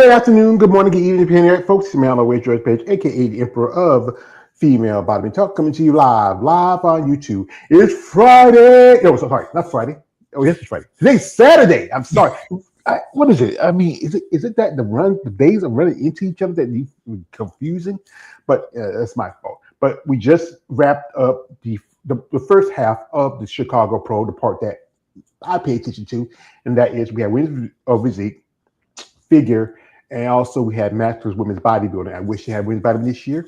Good afternoon, good morning, good evening, depending on folks. It's me on the way, George Page, aka the Emperor of Female Bottom Talk, coming to you live on YouTube. It's Friday. No, sorry, not Friday. Oh, yes, it's Friday. Today's Saturday. I'm sorry. What is it? I mean, is it that the days are running into each other that you confusing? But that's my fault. But we just wrapped up the first half of the Chicago Pro, the part that I pay attention to, and that is we have women's physique, figure, and also we had masters women's bodybuilding. I wish you had women's bodybuilding this year.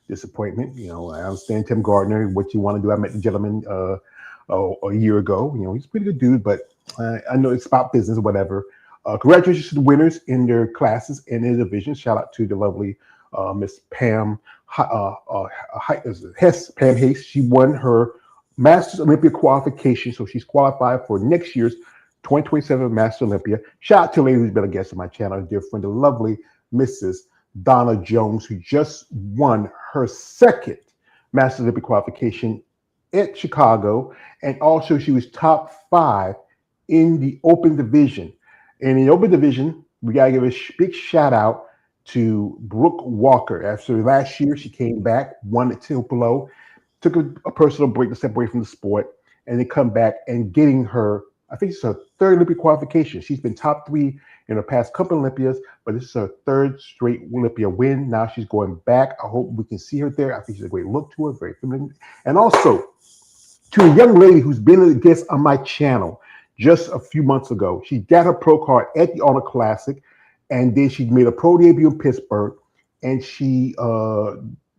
Disappointment. I understand Tim Gardner, what you want to do. I met the gentleman a year ago. He's a pretty good dude, but I know it's about business or whatever. Congratulations to the winners in their classes and their divisions. Shout out to the lovely Miss Pam Pam Hayes. She won her Masters Olympia qualification, so she's qualified for next year's 2027 Master Olympia. Shout out to a lady who's been a guest on my channel, a dear friend, the lovely Mrs. Donna Jones, who just won her second Master Olympia qualification at Chicago, and also she was top 5 in the open division. And in the open division, we gotta give a big shout out to Brooke Walker. After last year, she came back, won at Tupelo, took a personal break to step away from the sport, and then come back and getting her, I think it's her third Olympic qualification. She's been top 3 in her past couple Olympias, but this is her third straight Olympia win. Now she's going back. I hope we can see her there. I think she's a great look to her, very feminine. And also to a young lady who's been a guest on my channel just a few months ago. She got her pro card at the Honor Classic, and then she made a pro debut in Pittsburgh, and she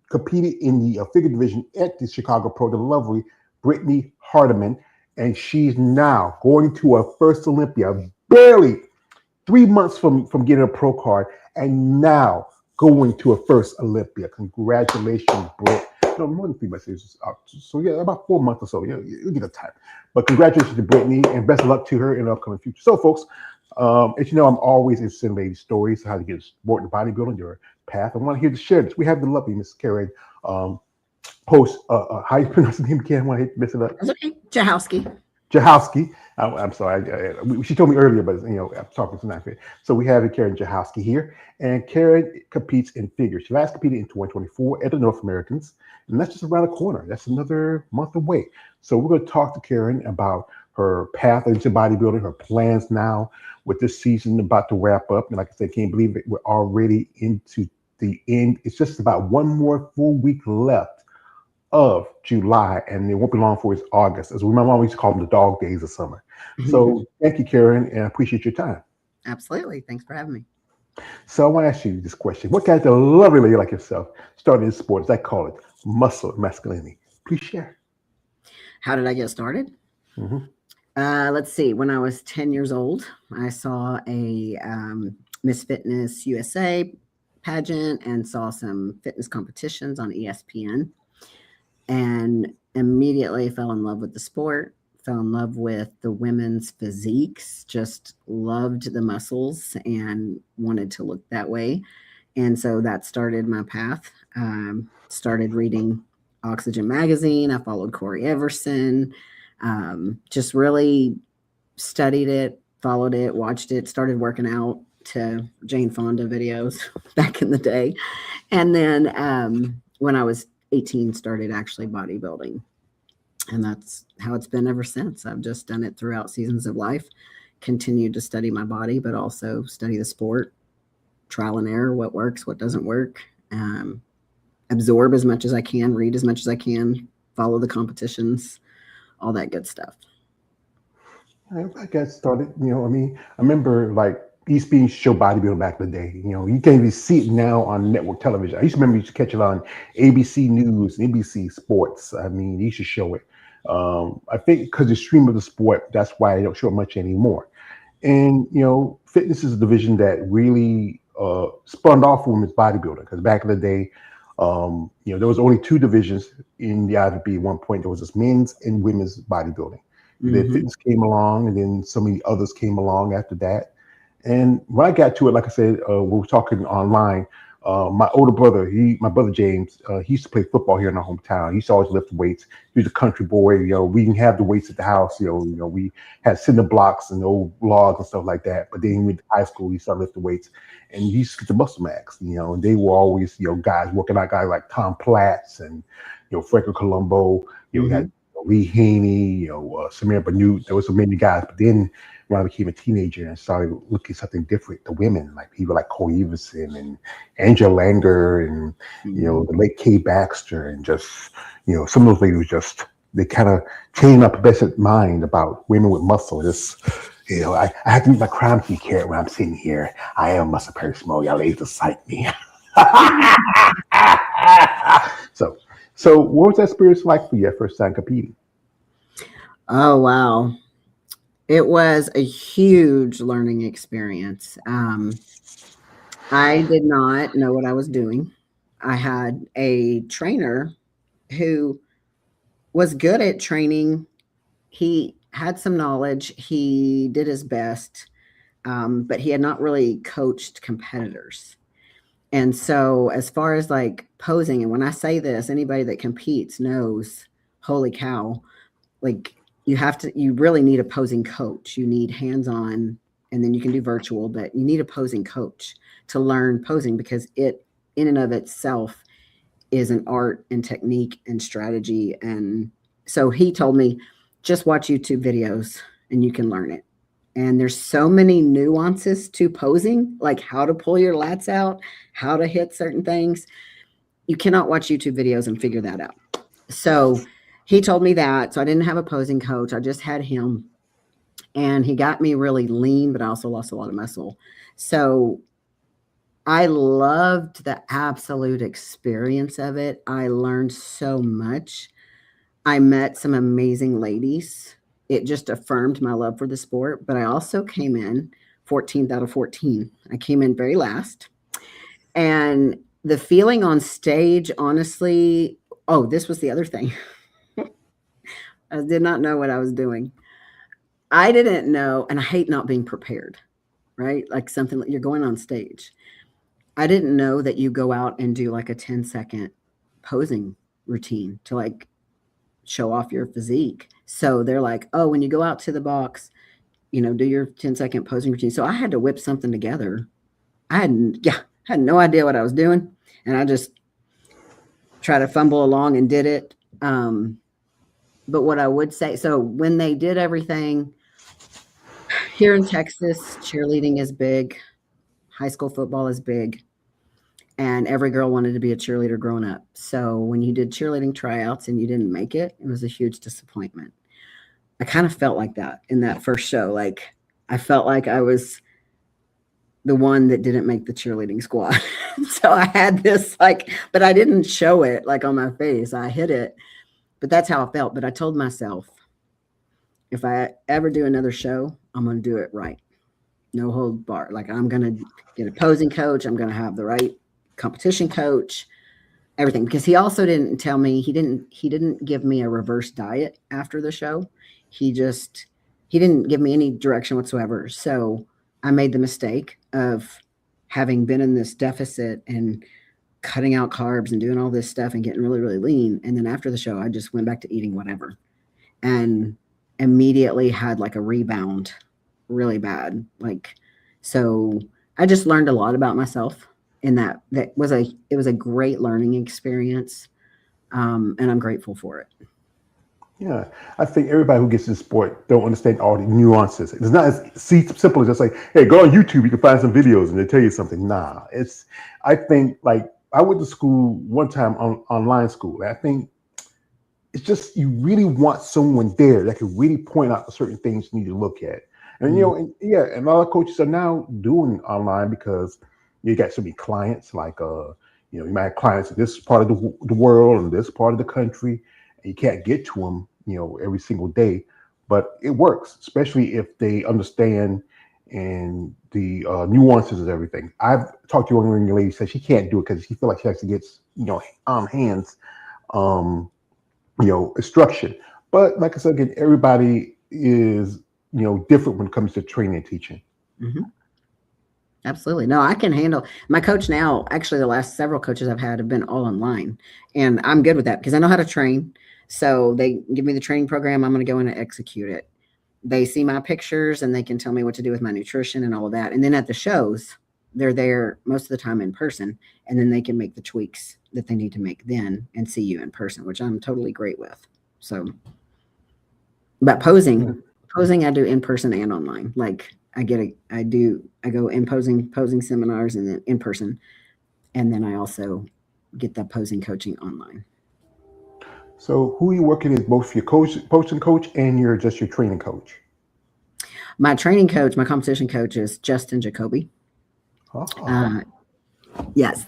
competed in the figure division at the Chicago Pro, the lovely Brittany Hardiman. And she's now going to her first Olympia, barely 3 months from getting a pro card, and now going to her first Olympia. Congratulations, Britt. No, more than 3 months. So yeah, about 4 months or so. You get a time. But congratulations to Brittany, and best of luck to her in the upcoming future. So, folks, as you know, I'm always interested in ladies' stories, how to get sport and bodybuilding, your path. I want to hear to share this. We have the lovely Miss Karyn, host. How you pronounce the name again? I want to mess it up. That's okay. Johosky. Johosky. I'm sorry. She told me earlier, but I'm talking tonight. So we have Karyn Johosky here, and Karyn competes in figure. She last competed in 2024 at the North Americans, and that's just around the corner. That's another month away. So we're going to talk to Karyn about her path into bodybuilding, her plans now with this season about to wrap up. And like I said, can't believe it. We're already into the end. It's just about one more full week left of July, and it won't be long for it's August. As my mom used to call them, the dog days of summer. So thank you, Karyn, and I appreciate your time. Absolutely. Thanks for having me. So I want to ask you this question. What got a lovely lady like yourself started in sports? I call it muscle masculinity. Please share. How did I get started? Let's see. When I was 10 years old, I saw a Miss Fitness USA pageant and saw some fitness competitions on ESPN, and immediately fell in love with the sport, fell in love with the women's physiques, just loved the muscles and wanted to look that way. And so that started my path. Started reading Oxygen magazine. I followed Corey Everson, just really studied it, followed it, watched it, started working out to Jane Fonda videos back in the day. And then when I was 18, started actually bodybuilding. And that's how it's been ever since. I've just done it throughout seasons of life, continued to study my body, but also study the sport, trial and error, what works, what doesn't work, absorb as much as I can, read as much as I can, follow the competitions, all that good stuff. I got started, I remember like ESPN show bodybuilding back in the day. You can't even see it now on network television. I used to remember you used to catch it on ABC News, NBC Sports. I mean, they used to show it. I think because the stream of the sport, that's why I don't show it much anymore. And, fitness is a division that really spun off women's bodybuilding, because back in the day, there was only 2 divisions in the IFBB at one point. There was this men's and women's bodybuilding. Then fitness came along, and then so many others came along after that. And when I got to it, like I said, we were talking online, My older brother, my brother James, he used to play football here in our hometown. He used to always lift weights. He was a country boy. We didn't have the weights at the house. We had cinder blocks and old logs and stuff like that. But then he went to high school. He started lifting weights, and he used to get the muscle max. And they were always guys working out, guys like Tom Platts and Franco Colombo. We Mm-hmm. had Lee Haney, Samir Banute. There was so many guys. But then when I became a teenager and started looking something different, the women, like people like Cole Everson and Angela Langer and the late Kay Baxter, and just some of those ladies they kind of changed my best mind about women with muscle. Just I have to meet my crime key carrot when I'm sitting here. I am muscle very small. Y'all ladies excite me. So what was that experience like for you at first time competing? Oh, wow. It was a huge learning experience. I did not know what I was doing. I had a trainer who was good at training. He had some knowledge. He did his best, but he had not really coached competitors. And so, as far as like posing, and when I say this, anybody that competes knows, holy cow, like you really need a posing coach. You need hands-on, and then you can do virtual, but you need a posing coach to learn posing, because it in and of itself is an art and technique and strategy. And so he told me, just watch YouTube videos and you can learn it. And there's so many nuances to posing, like how to pull your lats out, how to hit certain things. You cannot watch YouTube videos and figure that out. So he told me that. So I didn't have a posing coach. I just had him. And he got me really lean, but I also lost a lot of muscle. So I loved the absolute experience of it. I learned so much. I met some amazing ladies. It just affirmed my love for the sport. But I also came in 14th out of 14. I came in very last. And the feeling on stage, honestly, oh, this was the other thing. I did not know what I was doing. I didn't know, and I hate not being prepared, right? Like something like you're going on stage. I didn't know that you go out and do like a 10-second posing routine to like show off your physique. So they're like, oh, when you go out to the box, do your 10-second posing routine. So I had to whip something together. I had no idea what I was doing. And I just tried to fumble along and did it. But what I would say, so when they did everything here in Texas, cheerleading is big. High school football is big. And every girl wanted to be a cheerleader growing up. So when you did cheerleading tryouts and you didn't make it, it was a huge disappointment. I kind of felt like that in that first show. Like I felt like I was the one that didn't make the cheerleading squad. So I had this but I didn't show it like on my face. I hid it, but that's how I felt. But I told myself, if I ever do another show, I'm going to do it right. No hold bar. Like I'm going to get a posing coach. I'm going to have the right competition coach, everything. Because he also didn't tell me, he didn't give me a reverse diet after the show. He didn't give me any direction whatsoever. So I made the mistake of having been in this deficit and cutting out carbs and doing all this stuff and getting really, really lean. And then after the show, I just went back to eating whatever and immediately had like a rebound really bad. So I just learned a lot about myself in that. It was a great learning experience. And I'm grateful for it. Yeah, I think everybody who gets in sport don't understand all the nuances. It's not as simple as just like, hey, go on YouTube, you can find some videos and they tell you something. Nah, I think like I went to school one time online school. And I think it's just you really want someone there that can really point out certain things you need to look at. And and a lot of coaches are now doing online because you got so many clients. Like you might have clients in this part of the world and this part of the country, and you can't get to them, every single day. But it works, especially if they understand and the nuances of everything. I've talked to a young lady said she can't do it because she feels like she has to get hands. Instruction. But like I said, again, everybody is, different when it comes to training and teaching. Mm-hmm. Absolutely. No, I can handle my coach now. Actually, the last several coaches I've had have been all online, and I'm good with that because I know how to train. So they give me the training program. I'm going to go in and execute it. They see my pictures and they can tell me what to do with my nutrition and all of that. And then at the shows, they're there most of the time in person, and then they can make the tweaks that they need to make then and see you in person, which I'm totally great with. So, but posing I do in person and online. Like I go in posing seminars and then in person, and then I also get the posing coaching online. So who are you working is both your coaching coach and your training coach? My training coach, my competition coach is Justin Jacoby. Oh. Yes,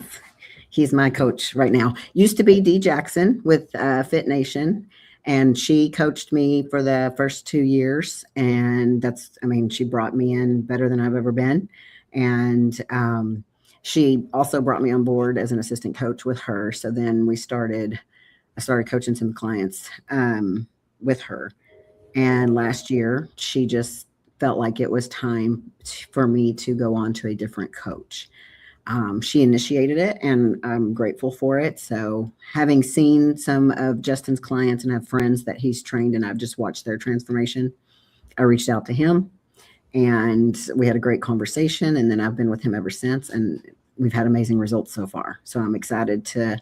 he's my coach right now. Used to be Dee Jackson with Fit Nation, and she coached me for the first 2 years. And she brought me in better than I've ever been. And she also brought me on board as an assistant coach with her. So then I started coaching some clients with her. And last year, she just felt like it was time for me to go on to a different coach. She initiated it, and I'm grateful for it. So, having seen some of Justin's clients and have friends that he's trained, and I've just watched their transformation, I reached out to him, and we had a great conversation. And then I've been with him ever since, and we've had amazing results so far. So, I'm excited to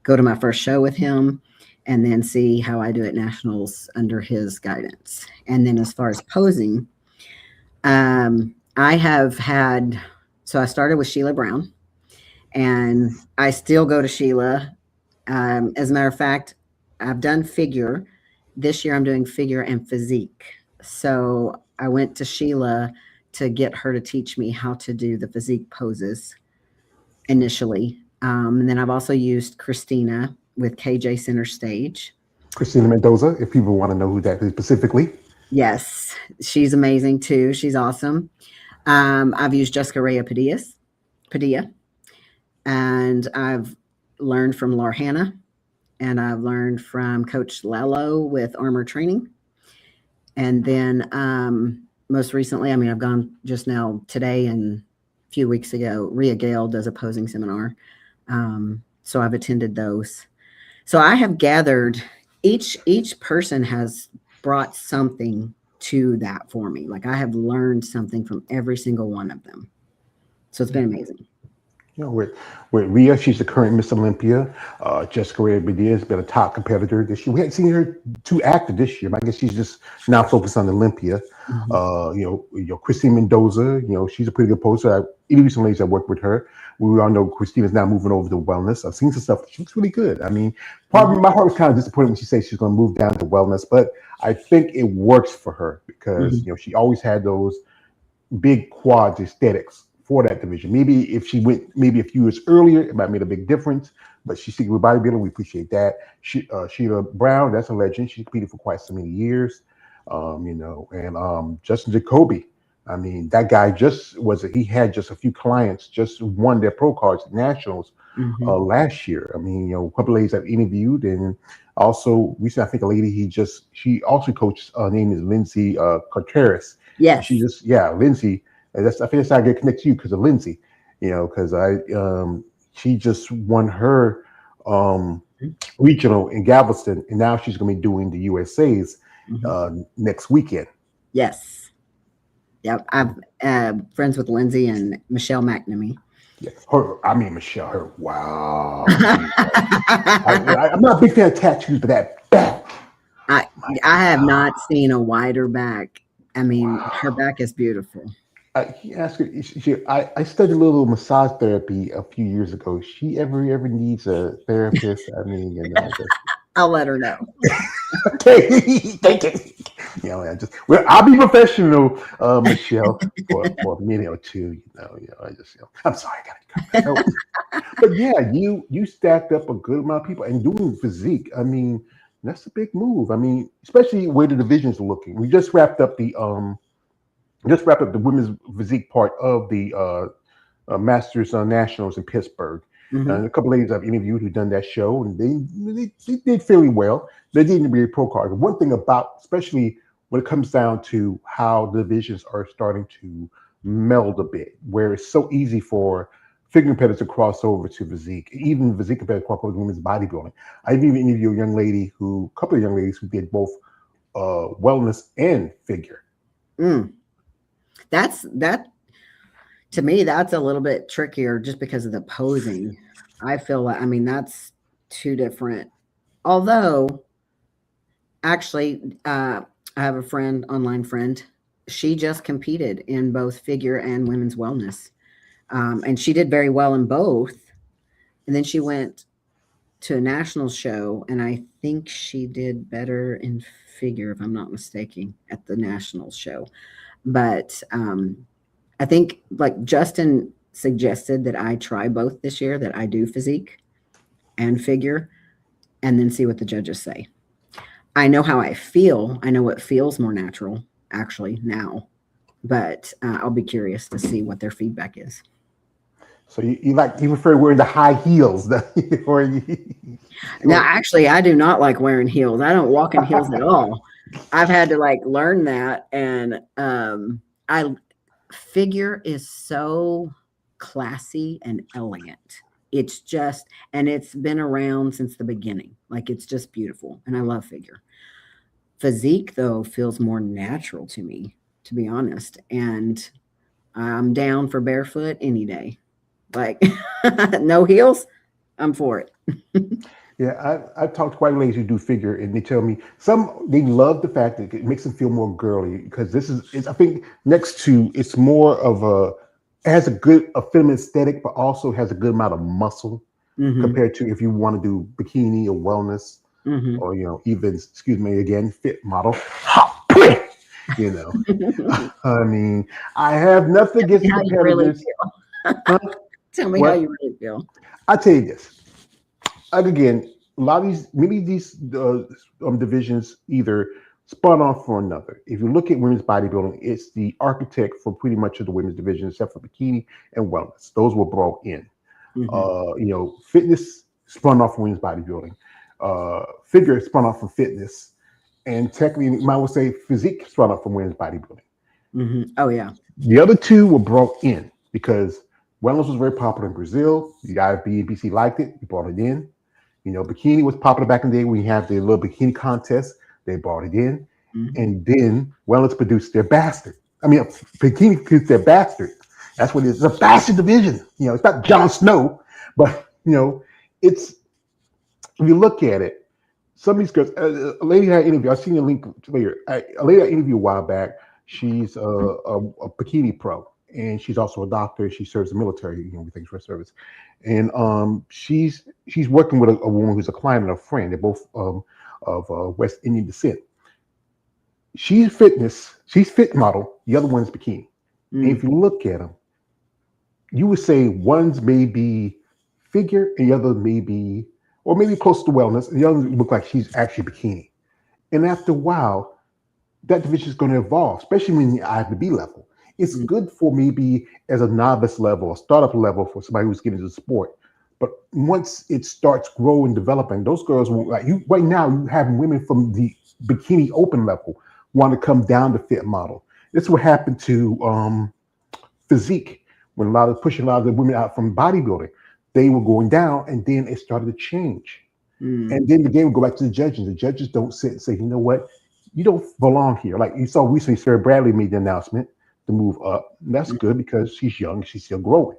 go to my first show with him and then see how I do at nationals under his guidance. And then, as far as posing, I have had. So I started with Sheila Brown, and I still go to Sheila. As a matter of fact, I've done figure. This year I'm doing figure and physique. So I went to Sheila to get her to teach me how to do the physique poses initially. And then I've also used Christina with KJ Center Stage. Christina Mendoza, if people want to know who that is specifically. Yes, she's amazing too. She's awesome. I've used Jessica Rhea Padilla, and I've learned from Laura Hanna, and I've learned from Coach Lalo with Armor Training. And then most recently, I've gone just now today and a few weeks ago, Rhea Gale does a posing seminar. So I've attended those. So I have gathered, each person has brought something to that for me. Like I have learned something from every single one of them. So it's been amazing. With Rhea, she's the current Miss Olympia. Jessica Rhea Padilla has been a top competitor this year. We hadn't seen her too active this year, but I guess she's just now focused on Olympia. Mm-hmm. Christine Mendoza, she's a pretty good poser. Even recently, I worked with her. We all know Christina's now moving over to wellness. I've seen some stuff. She looks really good. Part of my heart was kind of disappointed when she said she's going to move down to wellness, but I think it works for her because, she always had those big quads aesthetics for that division. Maybe if she went a few years earlier, it might have made a big difference, but she's sticking with bodybuilding. We appreciate that. Sheila Brown, that's a legend. She competed for quite so many years, and Justin Jacoby. That guy he had just a few clients, just won their pro cards at nationals last year. A couple of ladies I've interviewed, and also recently, I think a lady she also coached, her name is Lindsay Carteris. Yes. Lindsay. And I think that's how I get connected to you because of Lindsay, because she just won her regional in Galveston, and now she's going to be doing the USA's next weekend. Yes. Yep. I'm friends with Lindsay and Michelle McNamee. Yeah, Michelle. Wow. I'm not a big fan of tattoos, but that back. I have not seen a wider back. Her back is beautiful. I studied a little massage therapy a few years ago. She ever needs a therapist? I'll let her know. Okay, thank you. I'll be professional, Michelle, for a minute or two. I'm sorry, I got to go. But yeah, you stacked up a good amount of people and doing physique. That's a big move. Especially where the divisions are looking. We just wrapped up the women's physique part of the Masters Nationals in Pittsburgh. And a couple of ladies I've interviewed who've done that show, and they did fairly well. They didn't be a pro card. One thing about, especially when it comes down to how the divisions are starting to meld a bit, where it's so easy for figure competitors to cross over to physique, even physique competitors cross over to women's bodybuilding. I've even interviewed a couple of young ladies who did both wellness and figure. That to me, that's a little bit trickier just because of the posing. I feel like, I mean, that's two different. Although, actually, I have a friend, online friend. She just competed in both figure and women's wellness. And she did very well in both. And then she went to a national show, and I think she did better in figure, if I'm not mistaken, at the national show. But I think like Justin suggested that I try both this year, that I do physique and figure, and then see what the judges say. I know how I feel. I know what feels more natural actually now, but I'll be curious to see what their feedback is. So you prefer wearing the high heels, or Now, actually, I do not like wearing heels. I don't walk in heels at all. I've had to like learn that, and I figure is so classy and elegant. It's just, and it's been around since the beginning. Like, it's just beautiful, and I love figure. Physique, though, feels more natural to me, to be honest, and I'm down for barefoot any day. Like, no heels, I'm for it. Yeah, I've talked to quite a ladies who do figure, and they tell me they love the fact that it makes them feel more girly, because I think next to, it's more of it has a feminine aesthetic, but also has a good amount of muscle compared to if you want to do bikini or wellness or even, excuse me again, fit model. I mean, I have nothing against the competitors. Tell me how you really feel. I tell you this. Again, a lot of these divisions either spun off for another. If you look at women's bodybuilding, it's the architect for pretty much of the women's division, except for bikini and wellness. Those were brought in. Fitness spun off from women's bodybuilding. Figure spun off from fitness, and technically, you might well say physique spun off from women's bodybuilding. Oh yeah. The other two were brought in because wellness was very popular in Brazil. The IFBC liked it. He brought it in. Bikini was popular back in the day. We had the little bikini contest. They brought it in. And then wellness produced their bastard. Bikini produced their bastard. That's what it is. It's a bastard division. It's not Jon Snow, but, it's, if you look at it, some of these girls, a lady I interviewed, I've seen a link later. A lady I interviewed a while back, she's a bikini pro. And she's also a doctor. She serves the military, everything's for service. And she's working with a woman who's a client and a friend. They're both of West Indian descent. She's fit model. The other one's bikini. And if you look at them, you would say one's maybe figure and the other maybe, or maybe close to wellness. And the other look like she's actually bikini. And after a while, that division is going to evolve, especially when you're at the B level. It's good for maybe as a novice level, a startup level for somebody who's getting into the sport. But once it starts growing, developing, those girls will, like you right now, you have women from the bikini open level want to come down to fit model. This is what happened to physique when pushing a lot of the women out from bodybuilding. They were going down, and then it started to change. And then the game would go back to the judges. The judges don't sit and say, you know what, you don't belong here. Like you saw recently, Sarah Bradley made the announcement to move up. And that's good because she's young, she's still growing.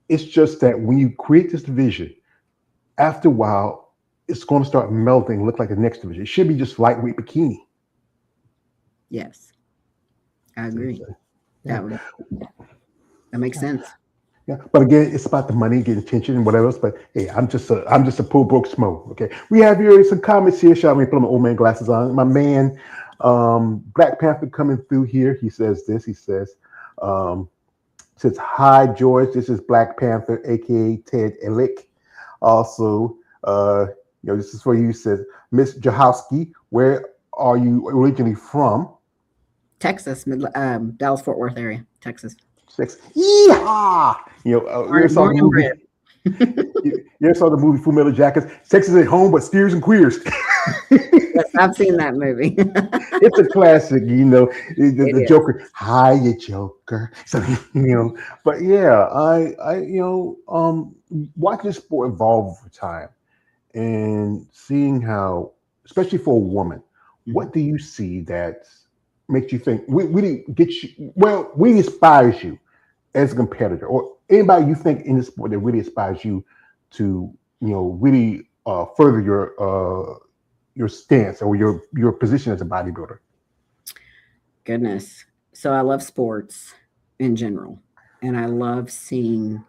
It's just that when you create this division, after a while, it's going to start melting, look like the next division. It should be just lightweight bikini. Yes, I agree. That makes sense. Yeah, but again, it's about the money, getting attention, and whatever else. But hey, I'm just a poor broke schmo. Okay, we have here some comments here. Shall we put my old man glasses on? My man, Black Panther coming through here. He says this. He says, "Hi George, this is Black Panther, aka Ted Elick. Also, this is for you." He says, "Miss Johosky, where are you originally from?" Texas, Dallas Fort Worth area, Texas. Yeehaw! You ever saw the movie? You ever saw the movie Full Metal Jackets? Texas at home, but steers and queers. Yes, I've seen that movie. It's a classic, It the is. Joker. Hi, you Joker. So, but yeah, watching sport evolve over time and seeing how, especially for a woman, Mhm. what do you see that makes you think we didn't get you? Well, we inspires you as a competitor, or anybody you think in the sport that really inspires you to, really further your stance or your position as a bodybuilder. Goodness. So I love sports in general, and I love seeing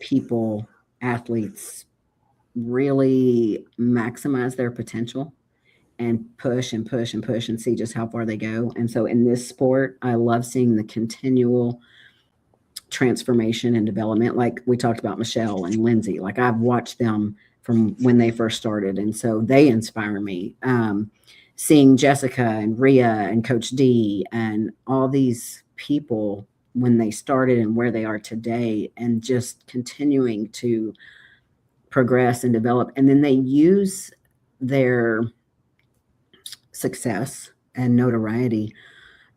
people, athletes, really maximize their potential and push and push and push and see just how far they go. And so in this sport, I love seeing the continual transformation and development. Like we talked about Michelle and Lindsay, like I've watched them from when they first started. And so they inspire me. Seeing Jessica and Rhea and Coach D and all these people when they started and where they are today, and just continuing to progress and develop. And then they use their success and notoriety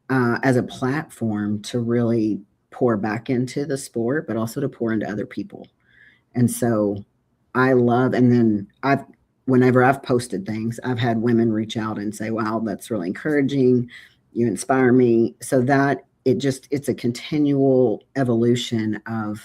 as a platform to really pour back into the sport, but also to pour into other people. And so I love, and then whenever I've posted things, I've had women reach out and say, wow, that's really encouraging. You inspire me. So that it's a continual evolution of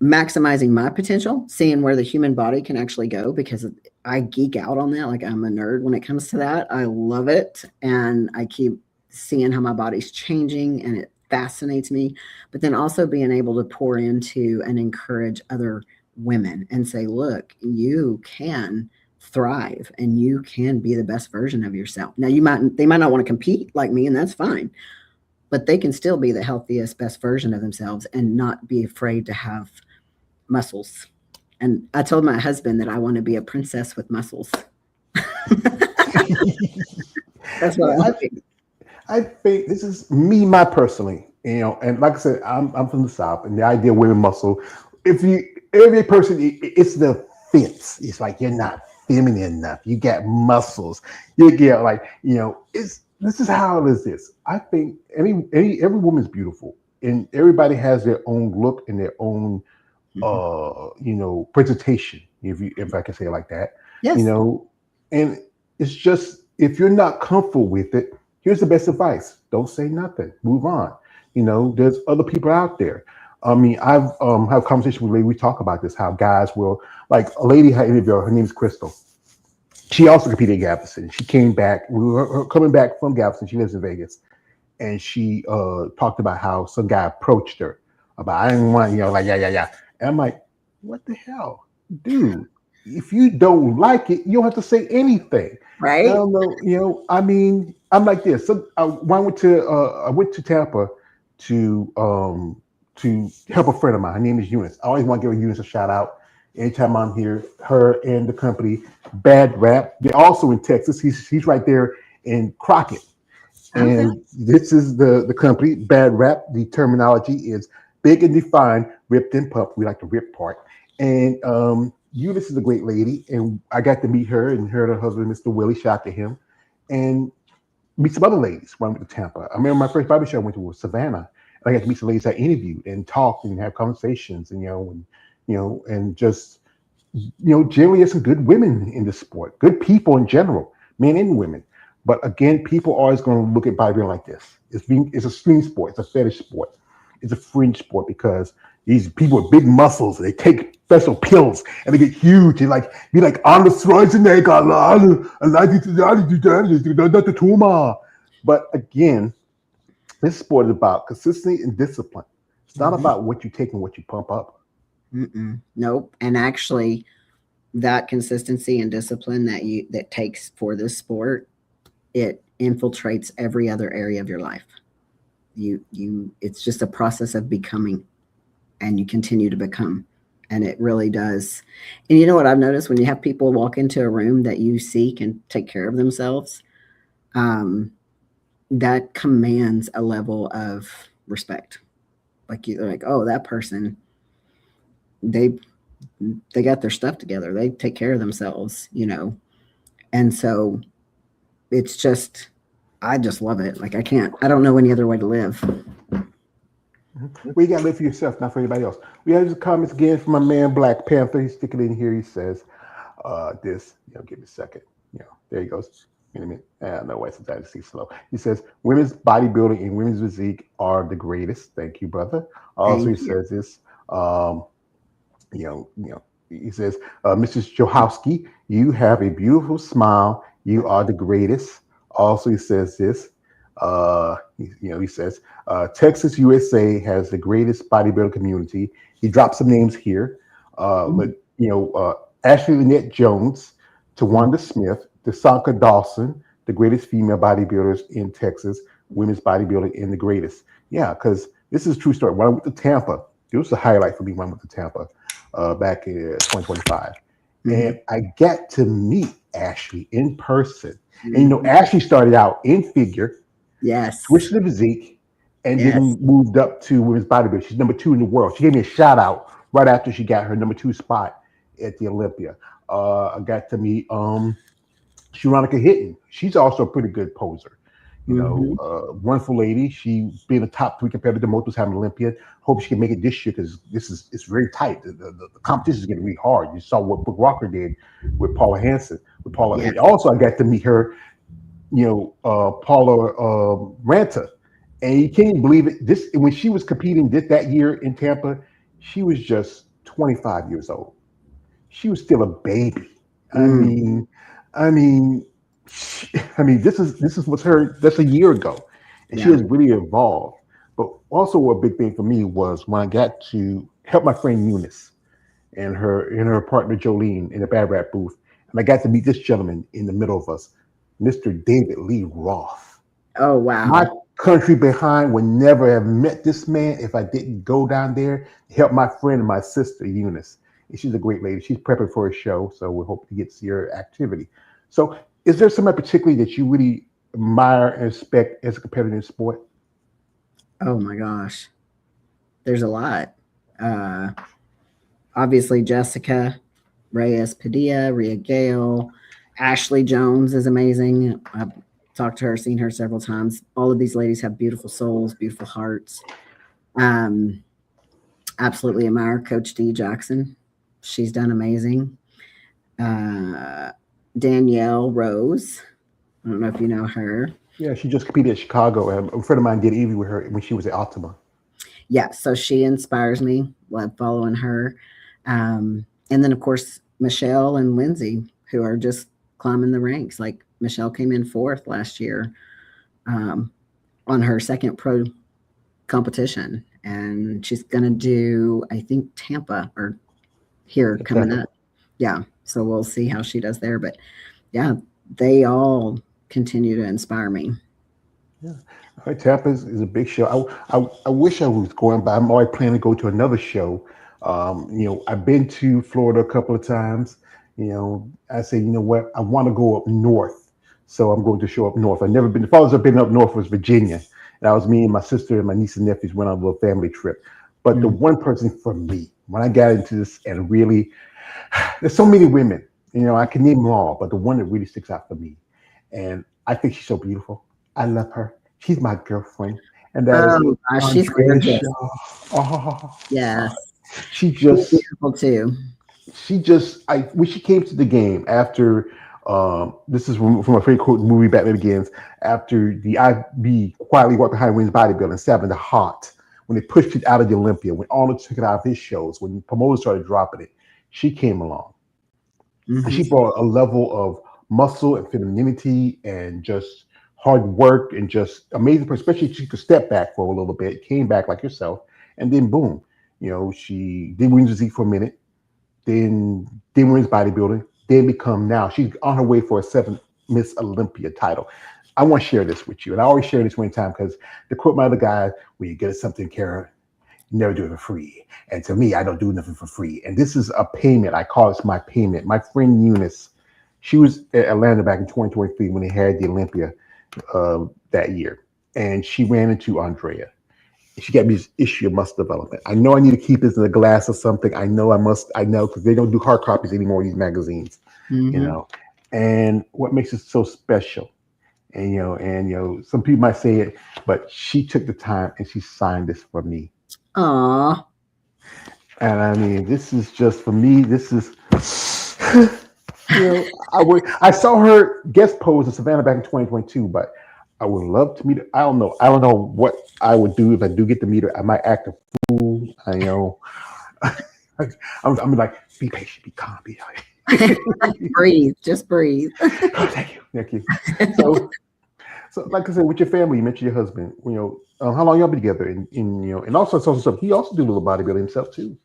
maximizing my potential, seeing where the human body can actually go, because I geek out on that. Like I'm a nerd when it comes to that. I love it. And I keep seeing how my body's changing, and it fascinates me. But then also being able to pour into and encourage other women and say, look, you can thrive and you can be the best version of yourself. Now they might not want to compete like me, and that's fine, but they can still be the healthiest, best version of themselves and not be afraid to have muscles. And I told my husband that I want to be a princess with muscles. That's what I Yeah, want to be. I think this is me, my personally, and like I said, I'm from the South, and the idea of women muscle, if you every person, it's the fits. It's like you're not feminine enough. You got muscles. You get like it's this is how it is. This I think every woman's beautiful, and everybody has their own look and their own Mhm. presentation, if I can say it like that, you Yes. know, and it's just if you're not comfortable with it, here's the best advice: don't say nothing, move on. There's other people out there. I mean, I've have conversation with lady. We talk about this, how guys will like a lady I interviewed. Her name is Crystal. She also competed in Galveston. She came back. We were coming back from Galveston. She lives in Vegas, and she talked about how some guy approached her about I didn't want like yeah, yeah, yeah. And I'm like, what the hell, dude? If you don't like it, you don't have to say anything. I Right. don't know, I mean, I'm like this. So when I went to Tampa to help a friend of mine. Her name is Eunice. I always want to give Eunice a shout out. Anytime I'm here, her and the company Bad Rap. They're also in Texas. He's right there in Crockett. Okay. And this is the company, Bad Rap. The terminology is big and defined, ripped and pumped. We like the rip part. And Eunice is a great lady. And I got to meet her and her and her husband, Mr. Willie, shout to him. And meet some other ladies when I went to Tampa. I remember my first barber show I went to was Savannah. And I got to meet some ladies I interviewed and talked and have conversations and, and just, generally there's some good women in the sport, good people in general, men and women. But again, people are always going to look at bodybuilding like this. It's a swing sport. It's a fetish sport. It's a fringe sport because these people with big muscles, they take special pills and they get huge and like be like Arnold Schwarzenegger, not the tumor. But again, this sport is about consistency and discipline. It's not Mhm. about what you take and what you pump up. Mm-mm. Nope. And actually, that consistency and discipline that takes for this sport, it infiltrates every other area of your life. It's just a process of becoming, and you continue to become, and it really does. And you know what I've noticed, when you have people walk into a room that you see can take care of themselves, um, that commands a level of respect. Like you're like, oh, that person, they they got their stuff together, they take care of themselves, And so it's just, I just love it. Like I don't know any other way to live. Well, you got to live for yourself, not for anybody else. We have the comments again from my man Black Panther. He's sticking in here. He says, give me a second. There he goes. In a minute. No way, sometimes I see slow. He says, women's bodybuilding and women's physique are the greatest. Thank you, brother. Also, he Thank you. says this, you know, you know, he says, Mrs. Johosky, you have a beautiful smile. You are the greatest. Also, he says this. He says, Texas, USA has the greatest bodybuilding community. He dropped some names here. Mhm. But Ashley Lynette Jones, Tawanda Smith, DeSanka Dawson, the greatest female bodybuilders in Texas, women's bodybuilding in the greatest. Yeah, because this is a true story. When I went to Tampa, it was a highlight for me when I went to Tampa back in 2025. Mhm. And I got to meet Ashley in person. And Mhm. Ashley started out in figure, Yes. switched to physique, and Yes. then moved up to women's bodybuilding. She's number 2 in the world. She gave me a shout out right after she got her number 2 spot at the Olympia. I got to meet Sharonica Hitton. She's also a pretty good poser. Hmm. Wonderful lady. She being a top 3 competitor, most having Olympian. Hope she can make it this year because it's very tight. The competition is getting really hard. You saw what Brooke Walker did with Paula Hansen. With Paula, Yeah. and also I got to meet her. Paula Ranta, and you can't even believe it. This when she was competing that year in Tampa, she was just 25 years old. She was still a baby. I Mm. mean, I mean, this is what's her. That's a year ago, and she Yeah. has really evolved. But also, a big thing for me was when I got to help my friend Eunice and her partner Jolene in the Bad Rap booth, and I got to meet this gentleman in the middle of us, Mr. David Lee Roth. Oh My wow. country behind would never have met this man if I didn't go down there to help my friend and my sister Eunice. And she's a great lady. She's prepping for a show, so we hope to get to see her activity. So, is there somebody particularly that you really admire and respect as a competitor in sport? Oh my gosh. There's a lot. Uh, Obviously Jessica Reyes Padilla, Ria Gale, Ashley Jones is amazing. I've talked to her, seen her several times. All of these ladies have beautiful souls, beautiful hearts. Um, Absolutely admire Coach D Jackson. She's done amazing. Uh, Danielle Rose. I don't know if you know her. Yeah, she just competed at Chicago. And a friend of mine did interview with her when she was at Altima. Yeah, so she inspires me. Love following her. And then, of course, Michelle and Lindsay, who are just climbing the ranks. Like Michelle came in fourth last year um, on her second pro competition. And she's going to do, I think, Tampa or here At coming Tampa. up. Yeah. So we'll see how she does there. But yeah, they all continue to inspire me. Yeah. All right, Tampa is a big show. I wish I was going, but I'm already planning to go to another show. I've been to Florida a couple of times. I said, you know what, I want to go up north, so I'm going to show up north. I've never been. The farthest I've been up north was Virginia, and that was me and my sister and my niece and nephews went on a little family trip. But the Mm. one person for me, when I got into this, and really, there's so many women. I can name them all, but the one that really sticks out for me, and I think she's so beautiful. I love her. She's my girlfriend, and that is Oh, gosh, she's Andrea gorgeous. Shaw. Oh, Yes. she She's just, beautiful too. when she came to the game after, this is from my favorite quote in the movie Batman Begins, after the IB quietly walked behind Wayne's bodybuilding, stabbing the heart, when they pushed it out of the Olympia, when Arnold took it out of his shows, when promoters started dropping it, she came along. And Hmm. she brought a level of muscle and femininity and just hard work and just amazing. Especially she could step back for a little bit, came back like yourself, and then boom, she did women's physique for a minute, then women's bodybuilding, then become now she's on her way for a 7th Miss Olympia title. I want to share this with you, and I always share this one time because to quote my other guy, when you get something, Kara, never do it for free. And to me, I don't do nothing for free. And this is a payment. I call this my payment. My friend Eunice, she was at Atlanta back in 2023 when they had the Olympia that year. And she ran into Andrea. She got me this issue of muscle development. I know I need to keep this in a glass or something. I know, because they don't do hard copies anymore in these magazines, you Hmm. know. And what makes it so special, and some people might say it, but she took the time and she signed this for me. Aw. And I mean, this is just for me. This is, I saw her guest pose in Savannah back in 2022, but I would love to meet her. I don't know what I would do if I do get to meet her. I might act a fool. I'm like, be patient, be calm, be. Breathe, just breathe. Thank you. So, so like I said, with your family, you mentioned your husband. How long y'all been together, and also he also do a little bodybuilding himself too.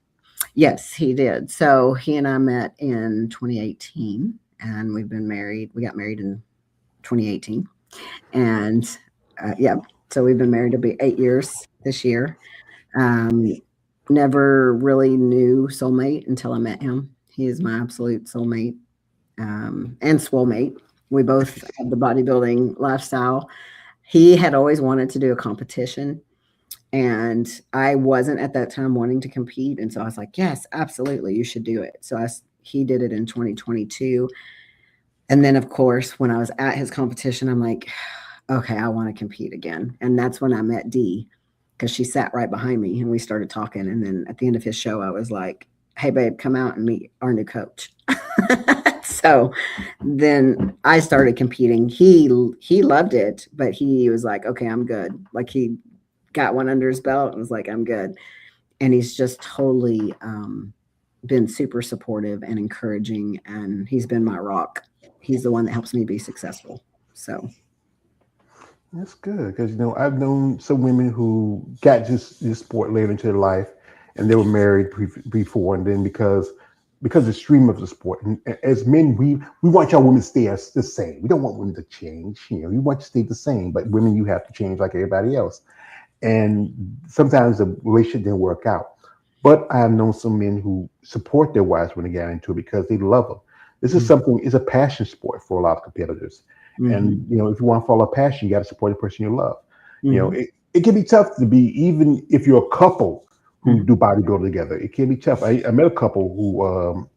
Yes, he did. So he and I met in 2018, and we've been married. We got married in 2018, and yeah, so we've been married to be 8 years this year. Um, Never really knew soulmate until I met him. He is my absolute soulmate and soulmate. We both have the bodybuilding lifestyle. He had always wanted to do a competition, and I wasn't at that time wanting to compete. And so I was like, yes, absolutely, you should do it. So he did it in 2022. And then, of course, when I was at his competition, I'm like, okay, I want to compete again. And that's when I met Dee, because she sat right behind me and we started talking. And then at the end of his show, I was like, hey, babe, come out and meet our new coach. So then I started competing. He loved it, but he was like, okay, I'm good. Like he got one under his belt and was like, I'm good. And he's just totally been super supportive and encouraging. And he's been my rock. He's the one that helps me be successful. So That's good because I've known some women who got this sport later into their life, and they were married before, and then because of the stream of the sport, and as men, we want y'all women to stay as the same. We don't want women to change. We want you to stay the same, but women, you have to change like everybody else. And sometimes the relationship didn't work out. But I have known some men who support their wives when they get into it because they love them. This is something. It's a passion sport for a lot of competitors. And if you want to follow a passion, you got to support the person you love. It can be tough to be, even if you're a couple who do bodybuilding together. It can be tough. I met a couple who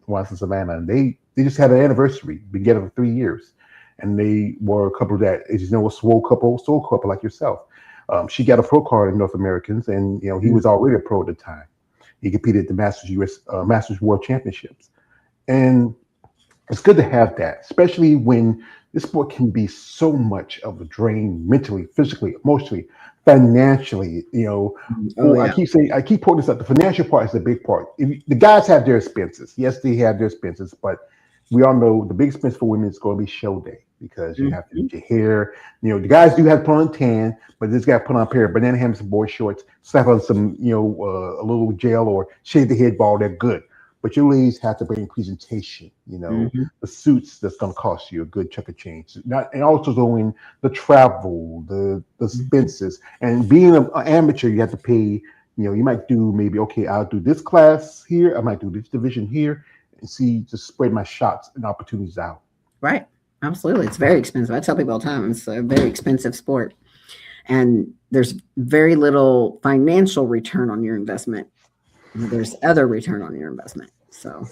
was in Savannah, and they just had an anniversary, been together for 3 years, and they were a couple that is a soul couple like yourself. She got a pro card in North Americans, and he was already a pro at the time. He competed at the Masters World Championships, and it's good to have that, especially when this sport can be so much of a drain mentally, physically, emotionally, financially. I keep pointing this out. The financial part is the big part. The guys have their expenses. Yes, they have their expenses, but we all know the big expense for women is going to be show day because you have to do your hair. The guys do have to put on tan, but this guy put on a pair of banana hammers and boy shorts, slap on some, a little gel or shave the head bald. They're good. But your ladies have to bring presentation, the suits that's going to cost you a good chunk of change. And also doing the travel, the expenses. And being an amateur, you have to pay, you might do maybe, okay, I'll do this class here. I might do this division here and just spread my shots and opportunities out. Right. Absolutely. It's very expensive. I tell people all the time, it's a very expensive sport. And there's very little financial return on your investment. There's other return on your investment. So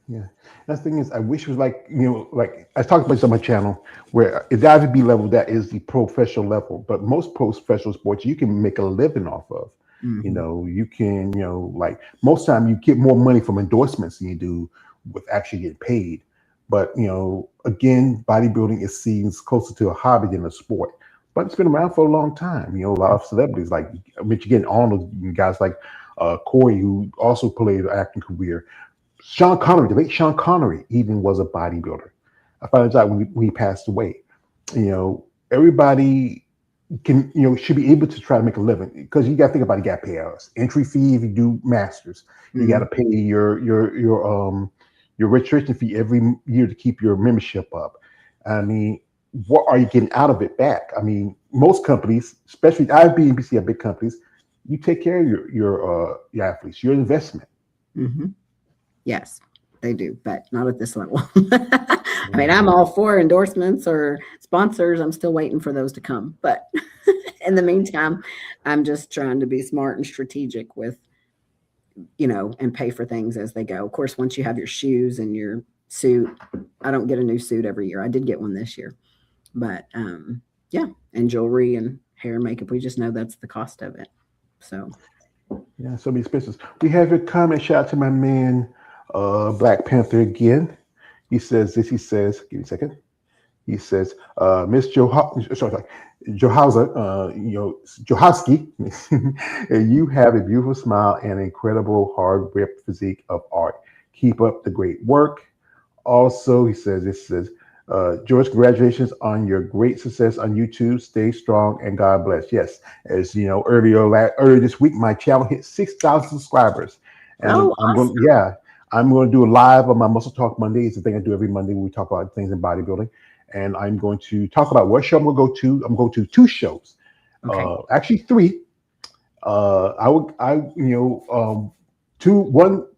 yeah, that's the thing is, I wish it was like like I talked about this on my channel, where it's the IVB level, that is the professional level, but most professional sports you can make a living off of. You can like most time you get more money from endorsements than you do with actually getting paid. But again, bodybuilding is seen closer to a hobby than a sport, but it's been around for a long time. A lot of celebrities like Michigan Arnold, guys like Corey, who also played an acting career. Sean Connery, the late Sean Connery, even was a bodybuilder. I found out when he passed away. Everybody can, should be able to try to make a living, because you got to think about it. You got to pay a entry fee if you do masters. You got to pay your registration fee every year to keep your membership up. I mean, what are you getting out of it back? I mean, most companies, especially IFB and BC, are big companies. You take care of your athletes, your investment. Yes, they do, but not at this level. I mean, I'm all for endorsements or sponsors. I'm still waiting for those to come. But in the meantime, I'm just trying to be smart and strategic with, and pay for things as they go. Of course, once you have your shoes and your suit. I don't get a new suit every year. I did get one this year, but yeah, and jewelry and hair and makeup. We just know that's the cost of it. So Yeah, so many expenses. We have a comment. Shout out to my man, Black Panther again. He says this. He says, give me a second. He says, Miss sorry, Johauser, Johosky, you have a beautiful smile and incredible hard ripped physique of art. Keep up the great work. Also, he says, this says, George, congratulations on your great success on YouTube. Stay strong and God bless. Yes, as you know, earlier this week, my channel hit 6,000 subscribers, and oh, I'm going, awesome. yeah, I'm going to do a live on my Muscle Talk Monday. It's the thing I do every Monday when we talk about things in bodybuilding, and I'm going to talk about what show I'm going to go to. I'm going to two shows, Okay. actually three. Two of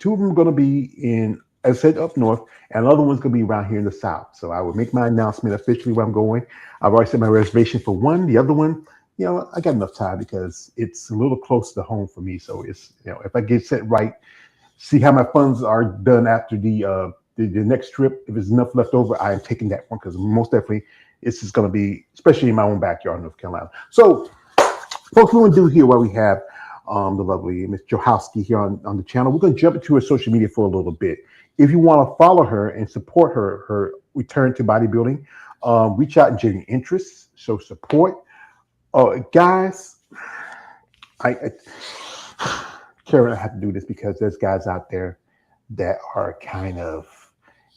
them are going to be in, as I said, up north, and another one's going to be around here in the south. So I will make my announcement officially where I'm going. I've already set my reservation for one. The other one, I got enough time because it's a little close to home for me. So it's, if I get set right, see how my funds are done after the next trip. If there's enough left over, I am taking that one because most definitely it's just going to be, especially in my own backyard in North Carolina. So folks, what we're going to do here while we have the lovely Miss Johosky here on the channel, we're going to jump into her social media for a little bit. If you want to follow her and support her return to bodybuilding, reach out and genuine interests, show support. Guys, I Karyn, I have to do this because there's guys out there that are kind of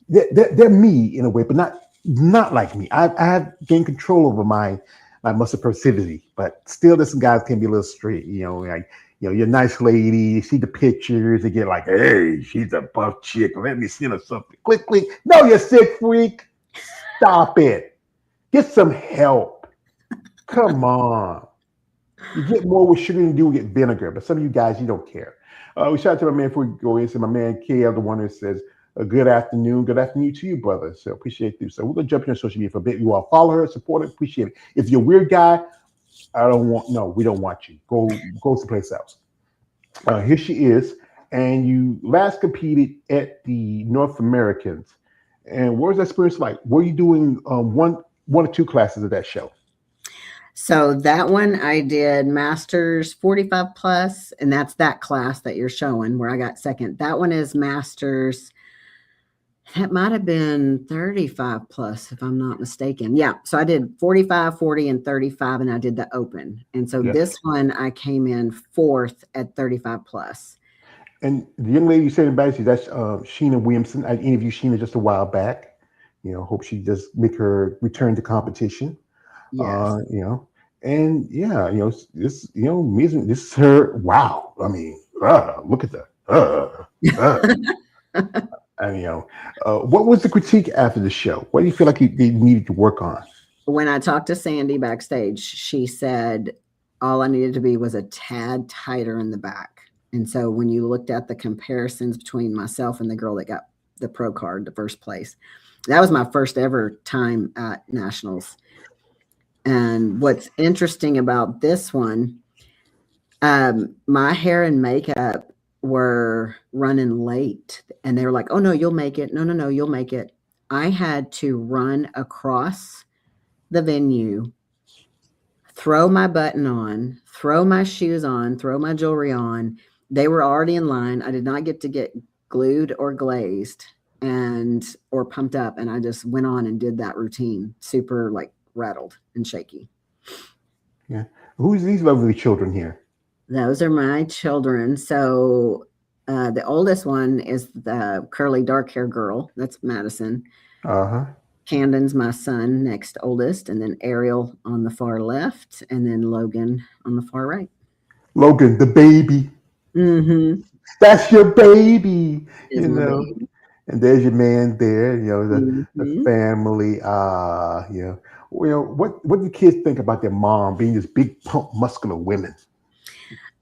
they're me in a way, but not like me. I've gained control over my muscle passivity, but still, this guys can be a little straight. Like you're a nice lady. You see the pictures, they get like, hey, she's a buff chick. Let me see her something. Click, click. No, you sick freak. Stop it. Get some help. Come on. You get more with sugar than you do with vinegar, but some of you guys, you don't care. We shout out to my man before we go in. So my man KL, the one that says, good afternoon. Good afternoon to you, brother. So appreciate you. So we're going to jump in on social media for a bit. You all follow her, support her, appreciate it. If you're a weird guy, we don't want you. Go someplace else. Here she is. And you last competed at the North Americans. And what was that experience like? Were you doing one or two classes at that show? So that one I did Masters 45 plus, and that's that class that you're showing where I got second. That one is Masters. That might have been 35 plus, if I'm not mistaken. Yeah. So I did 45, 40, and 35, and I did the open. And so this one, I came in fourth at 35 plus. And the young lady you said about you, that's Sheena Williamson. I interviewed Sheena just a while back. Hope she just make her return to competition. Yes. And yeah, this is her. Wow. I mean, look at that. And what was the critique after the show? What do you feel like they needed to work on? When I talked to Sandy backstage, she said all I needed to be was a tad tighter in the back. And so when you looked at the comparisons between myself and the girl that got the pro card, the first place, that was my first ever time at nationals. And what's interesting about this one, my hair and makeup were running late, and they were like, oh no, you'll make it. No, you'll make it. I had to run across the venue, throw my button on, throw my shoes on, throw my jewelry on. They were already in line. I did not get to get glued or glazed or pumped up. And I just went on and did that routine, super like rattled and shaky. Yeah. Who's these lovely children here? Those are my children. So the oldest one is the curly dark hair girl. That's Madison. Camden's my son, next oldest, and then Ariel on the far left, and then Logan on the far right. Logan, the baby. Mm-hmm. That's your baby. Baby. And there's your man there. The family. What do kids think about their mom being this big, plump, muscular women?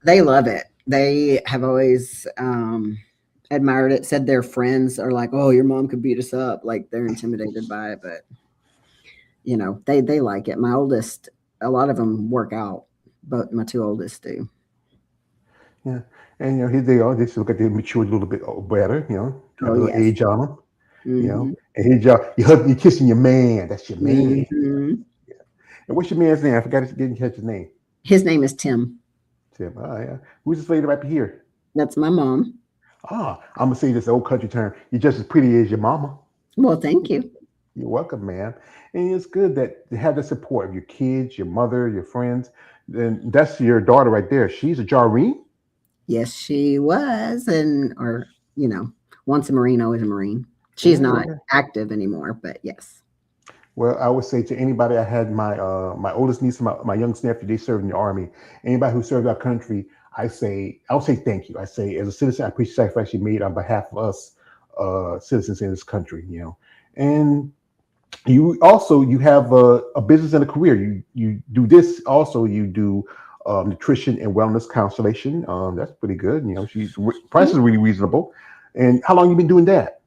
They love it. They have always admired it, said their friends are like, oh, your mom could beat us up. Like they're intimidated by it, but they like it. My oldest, a lot of them work out, but my two oldest do. Yeah. And here they are. They look like they matured a little bit better, age on them. You know, Mm-hmm. and here's you kissing your man. That's your man. Mm-hmm. And what's your man's name? I forgot. Didn't catch his name. His name is Tim. Tim. Oh yeah. Who's this lady right here? That's my mom. Ah, I'm gonna say this old country term. You're just as pretty as your mama. Well, thank you. You're welcome, man. And it's good that to have the support of your kids, your mother, your friends. Then that's your daughter right there. She's a Jareen. Yes, she was, and or once a Marine, always a Marine. She's Oh, not okay. active anymore, but yes. Well, I would say to anybody, I had my oldest niece and my youngest nephew. They served in the army. Anybody who served our country, I'll say thank you. I say as a citizen, I appreciate the sacrifice you made on behalf of us, citizens in this country. You know, and you have a business and a career. You do this also. You do nutrition and wellness constellation. That's pretty good. You know, price is really reasonable. And how long you been doing that?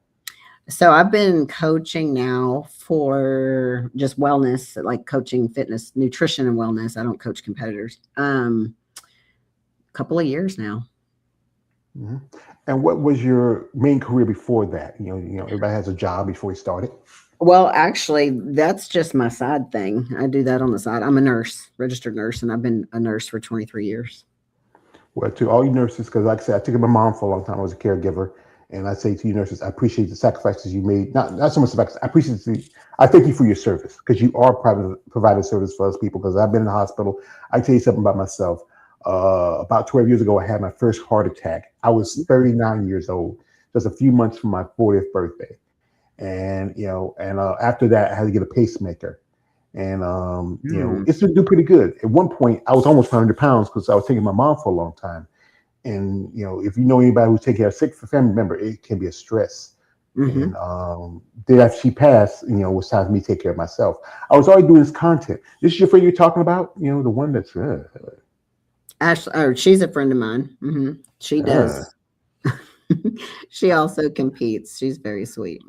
So I've been coaching now for just wellness, like coaching fitness, nutrition, and wellness. I don't coach competitors. Couple of years now. Mhm. And what was your main career before that? Everybody has a job before he started. Well, actually, that's just my side thing. I do that on the side. I'm a nurse, registered nurse, and I've been a nurse for 23 years. Well, to all you nurses, because like I said, I took care of my mom for a long time. I was a caregiver, and I say to you nurses, I appreciate the sacrifices you made. Not so much the sacrifices. I thank you for your service because you are providing service for us people. Because I've been in the hospital. I tell you something about myself. About 12 years ago, I had my first heart attack. I was 39 years old, just a few months from my 40th birthday, and after that, I had to get a pacemaker. And Mm. it's been doing pretty good. At one point, I was almost 500 pounds because I was taking my mom for a long time. And if you know anybody who's taking care of a sick family member, it can be a stress. Mm-hmm. And then after she passed, it was time for me to take care of myself. I was already doing this content. This is your friend you're talking about, the one that's Ashley, she's a friend of mine. She uh, does. She also competes. She's very sweet.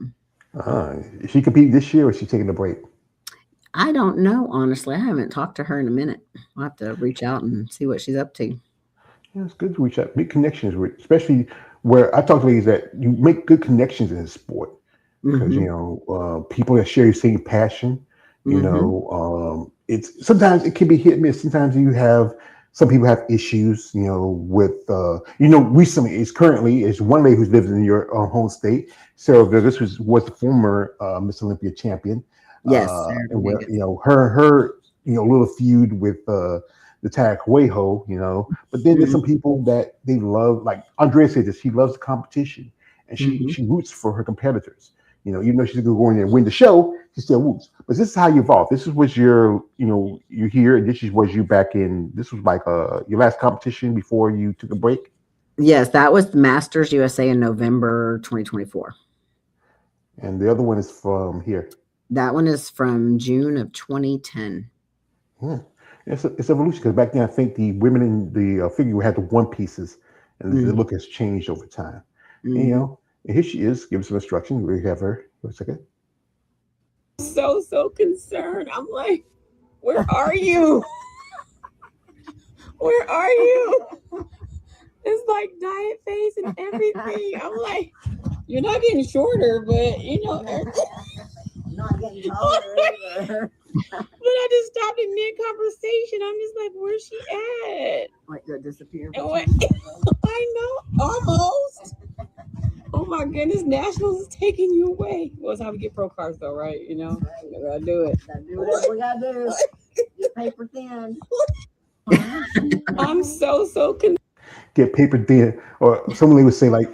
is she competing this year or is she taking a break? I don't know, honestly. I haven't talked to her in a minute. I'll have to reach out and see what she's up to. Yeah, it's good to reach out, make connections with, especially where I talk to ladies that you make good connections in the sport because Mm-hmm. people that share your same passion. Mm-hmm. It's sometimes it can be hit and miss. Sometimes you have some people have issues. With recently is one lady who's living in your home state. Sarah Vegas was the former Miss Olympia champion, Yes, Sarah and where Vegas. her little feud with the tag Huejo. But then there's Mm-hmm. some people that they love, like Andrea said this. She loves the competition, and she Mm-hmm. she roots for her competitors. Even though she's gonna go in there and win the show, she still roots. But this is how you evolve. This is what you're here, and this is what you back in. This was like your last competition before you took a break. Yes, that was the Masters USA in November 2024. And the other one is from here. That one is from June of 2010. Yeah. It's evolution because back then I think the women in the figure had the one pieces, and the Mm-hmm. look has changed over time. And, Mm-hmm. and here she is, giving some instructions. We have her for a second. So concerned. I'm like, where are you? Where are you? It's like diet face and everything. I'm like, you're not getting shorter, but Not getting taller. but I just stopped in mid conversation. I'm just like, where's she at? Like that disappear. And what, I know, almost. Oh my goodness, Nationals is taking you away. Well, it's how we get pro cards, though, right? We gotta do it. Gotta do whatever we gotta do. Get paper thin. I'm so concerned. Get paper thin, or somebody would say like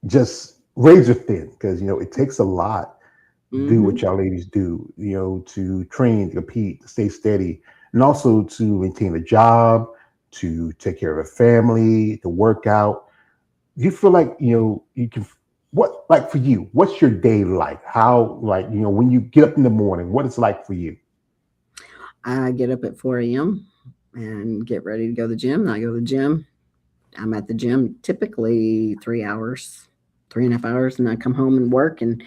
just razor thin because it takes a lot to do Mm-hmm. what y'all ladies do. To train, to compete, to stay steady, and also to maintain a job, to take care of a family, to work out. Do you feel like you can? What like for you? What's your day like? How like when you get up in the morning? What it's like for you? I get up at 4 a.m. and get ready to go to the gym. I go to the gym. I'm at the gym typically 3 hours, 3.5 hours, and I come home and work and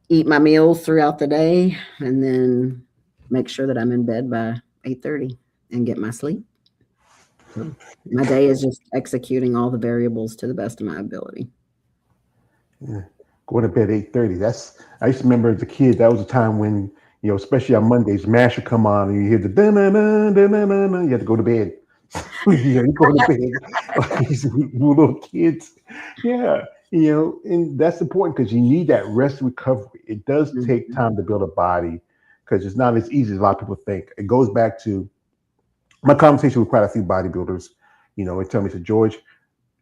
eat my meals throughout the day, and then make sure that I'm in bed by 8:30 and get my sleep. My day is just executing all the variables to the best of my ability. Yeah. going to bed 8:30. I used to remember as a kid, that was a time when, especially on Mondays, MASH would come on and you hear the dun-dun-dun, dun-dun-dun-dun, you had to go to bed. You go to bed like these little kids. Yeah. And that's important because you need that rest recovery. It does take time to build a body because it's not as easy as a lot of people think. It goes back to my conversation with quite a few bodybuilders, and tell me, so George,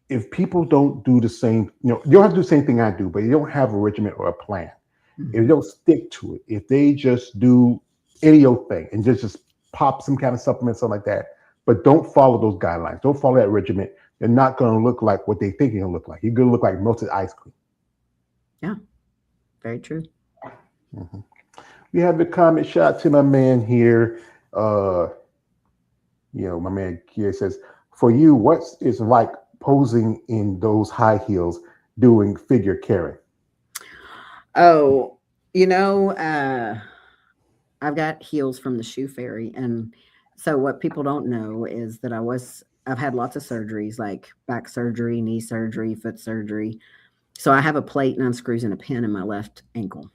if people don't do the same, you don't have to do the same thing I do, but you don't have a regimen or a plan. If you don't stick to it, if they just do any old thing and just pop some kind of supplement, something like that, but don't follow those guidelines, don't follow that regimen, they're not going to look like what they think you're going to look like. You're going to look like melted ice cream. Yeah, very true. Mm-hmm. We have the comment. Shout out to my man here. My man here says, for you, what is like posing in those high heels doing figure carrying? Oh, I've got heels from the Shoe Fairy. And so what people don't know is that I've had lots of surgeries, like back surgery, knee surgery, foot surgery. So I have a plate and unscrews and a pin in my left ankle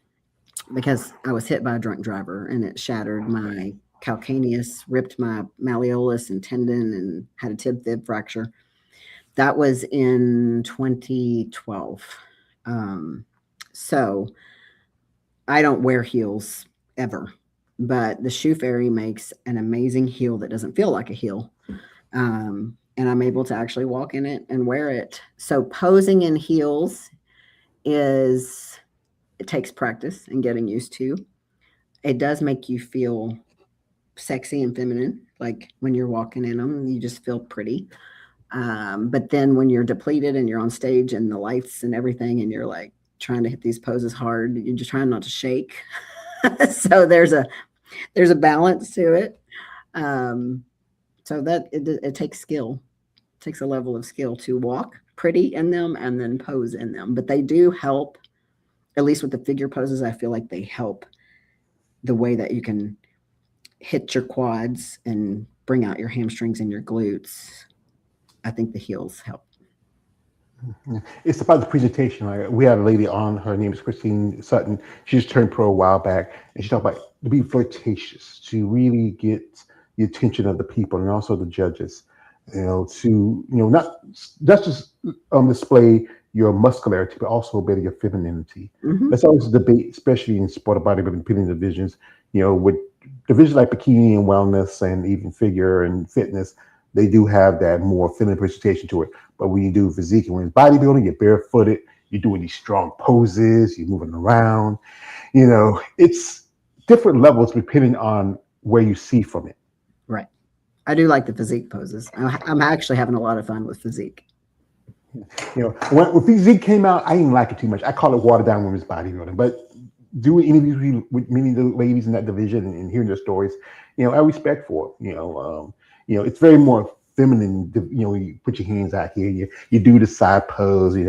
because I was hit by a drunk driver and it shattered my calcaneus, ripped my malleolus and tendon, and had a tib-fib fracture. That was in 2012. So I don't wear heels ever, but the Shoe Fairy makes an amazing heel that doesn't feel like a heel. And I'm able to actually walk in it and wear it. So posing in heels it takes practice and getting used to. It does make you feel sexy and feminine. Like when you're walking in them, you just feel pretty. But then when you're depleted and you're on stage and the lights and everything, and you're like trying to hit these poses hard, you're just trying not to shake. So there's a balance to it. So that it takes skill. It takes a level of skill to walk pretty in them and then pose in them. But they do help, at least with the figure poses. I feel like they help the way that you can hit your quads and bring out your hamstrings and your glutes. I think the heels help. It's about the presentation. Like we had a lady on, her name is Christine Sutton. She just turned pro a while back, and she talked about to be flirtatious, to really get the attention of the people and also the judges. Not just display your muscularity, but also better your femininity. Mm-hmm. That's always a debate, especially in sport bodybuilding, pitting divisions. With divisions like bikini and wellness and even figure and fitness, they do have that more feminine presentation to it. But when you do physique and when it's bodybuilding, you're barefooted, you're doing these strong poses, you're moving around. It's different levels depending on where you see from it. Right. I do like the physique poses. I'm actually having a lot of fun with physique. When physique came out, I didn't like it too much. I call it watered down women's bodybuilding. But doing interviews with many of the ladies in that division and hearing their stories, I respect for it. It's very more feminine. You put your hands out here, you do the side pose. I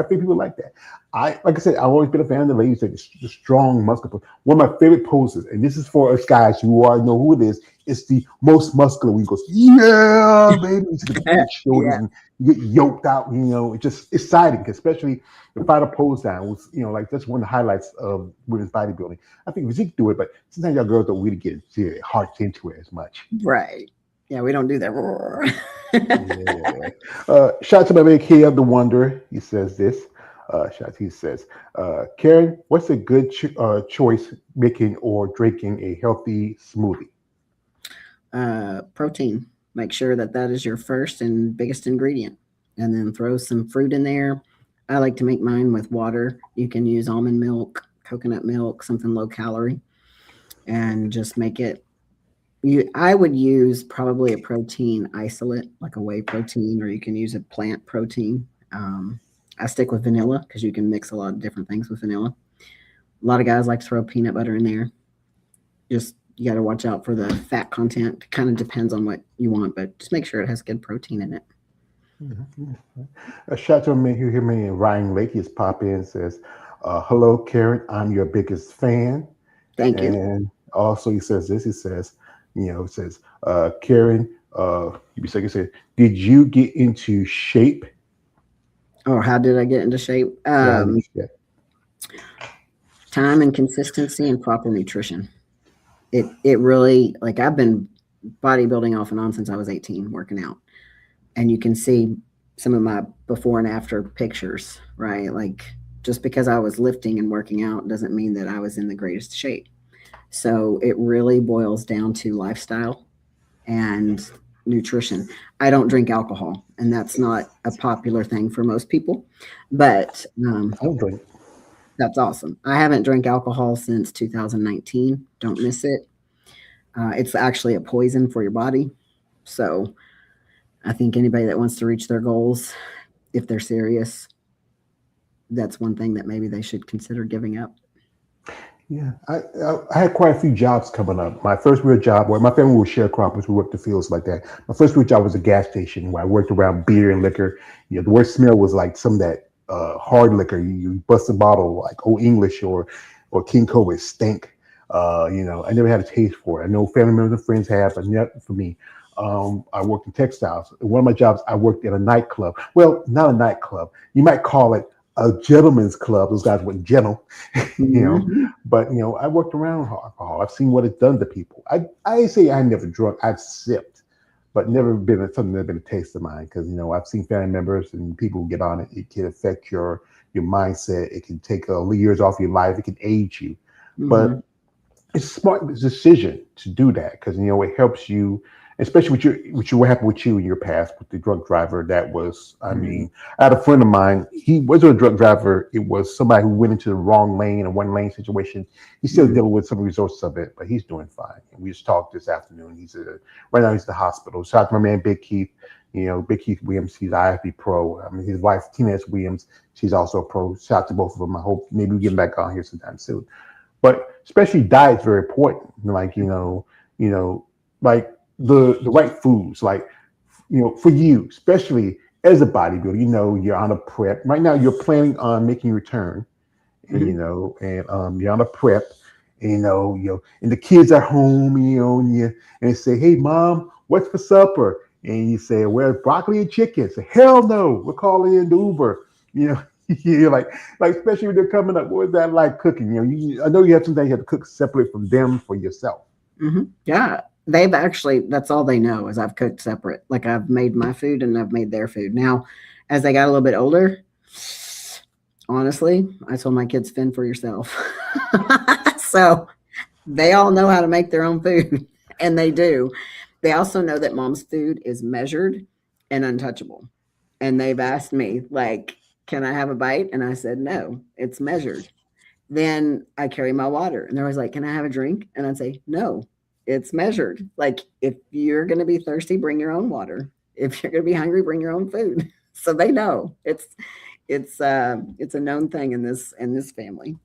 think people like that. Like I said, I've always been a fan of the ladies that the strong muscular. One of my favorite poses, and this is for us guys who already know who it is. It's the most muscular. We goes, yeah, baby, to the big shoulders and you get yoked out. It's just exciting, especially the fighter pose down was, like that's one of the highlights of women's bodybuilding. I think physique do it, but sometimes y'all girls don't really get their hearts into it as much. Right. Yeah, we don't do that. Yeah. Shout out to my man K of the Wonder. He says this. He says, Karyn, what's a good choice making or drinking a healthy smoothie? Protein. Make sure that is your first and biggest ingredient, and then throw some fruit in there. I like to make mine with water. You can use almond milk, coconut milk, something low calorie, and just make it. I would use probably a protein isolate, like a whey protein, or you can use a plant protein. I stick with vanilla because you can mix a lot of different things with vanilla. A lot of guys like to throw peanut butter in there. Just you got to watch out for the fat content. It kind of depends on what you want, but just make sure it has good protein in it. Mm-hmm. A shout out to a man who hear me in Ryan Lake. He's pop in and says, hello, Karyn. I'm your biggest fan. Thank you. And also he says this. He says, Karyn, did you get into shape? Or how did I get into shape? Yeah. Time and consistency and proper nutrition. It really, like, I've been bodybuilding off and on since I was 18, working out, and you can see some of my before and after pictures, right? Like, just because I was lifting and working out doesn't mean that I was in the greatest shape. So it really boils down to lifestyle and nutrition. I don't drink alcohol, and that's not a popular thing for most people, but I don't drink. that's awesome. I haven't drank alcohol since 2019. Don't miss it. It's actually a poison for your body. So I think anybody that wants to reach their goals, if they're serious, that's one thing that maybe they should consider giving up. Yeah, I had quite a few jobs coming up. My first real job, where my family was sharecroppers, we worked the fields like that. My first real job was a gas station where I worked around beer and liquor. You know, the worst smell was like some of that hard liquor. You bust a bottle like Old English or King Cobra, it stank. You know, I never had a taste for it. I know family members and friends have, but not for me. I worked in textiles. One of my jobs, I worked at a nightclub. Well, not a nightclub. You might call it a gentleman's club. Those guys were gentle, you know. Mhm. But you know, I worked around alcohol. I've seen what it's done to people. I say I never drunk. I've sipped, but never been something that's been a taste of mine. Because you know, I've seen family members and people who get on it. It can affect your mindset. It can take years off your life. It can age you. Mhm. But it's a smart decision to do that because you know it helps you, especially what happened with you in your past with the drunk driver. That was, I Mhm. mean, I had a friend of mine. He wasn't a drunk driver. It was somebody who went into the wrong lane, a one lane situation. He's still Mhm. dealing with some results of it, but he's doing fine. And we just talked this afternoon. Right now he's at the hospital. Shout out to my man Big Keith. You know, Big Keith Williams. He's IFB pro. I mean, his wife Tina Williams. She's also a pro. Shout out to both of them. I hope maybe we get him back on here sometime soon. But especially diet's very important. Like you know, like the right foods. Like you know, for you, especially as a bodybuilder, you know, you're on a prep right now. You're planning on making your return, and you Mhm. know, and you're on a prep. And, and the kids are home, and they say, "Hey, mom, what's for supper?" And you say, "Well, broccoli and chicken." Say, "Hell no, we're calling in the Uber." You know, you're like especially when they're coming up. What is that like cooking? I know you have something you have to cook separate from them for yourself. Mhm. Yeah, they've actually, that's all they know is I've cooked separate. Like, I've made my food and I've made their food. Now, as they got a little bit older, honestly, I told my kids, fend for yourself. So they all know how to make their own food, and they do. They also know that mom's food is measured and untouchable. And they've asked me, like, can I have a bite? And I said, no, it's measured. Then I carry my water, and they're always like, can I have a drink? And I'd say, no, it's measured. Like, if you're going to be thirsty, bring your own water. If you're going to be hungry, bring your own food. So they know it's a known thing in this family.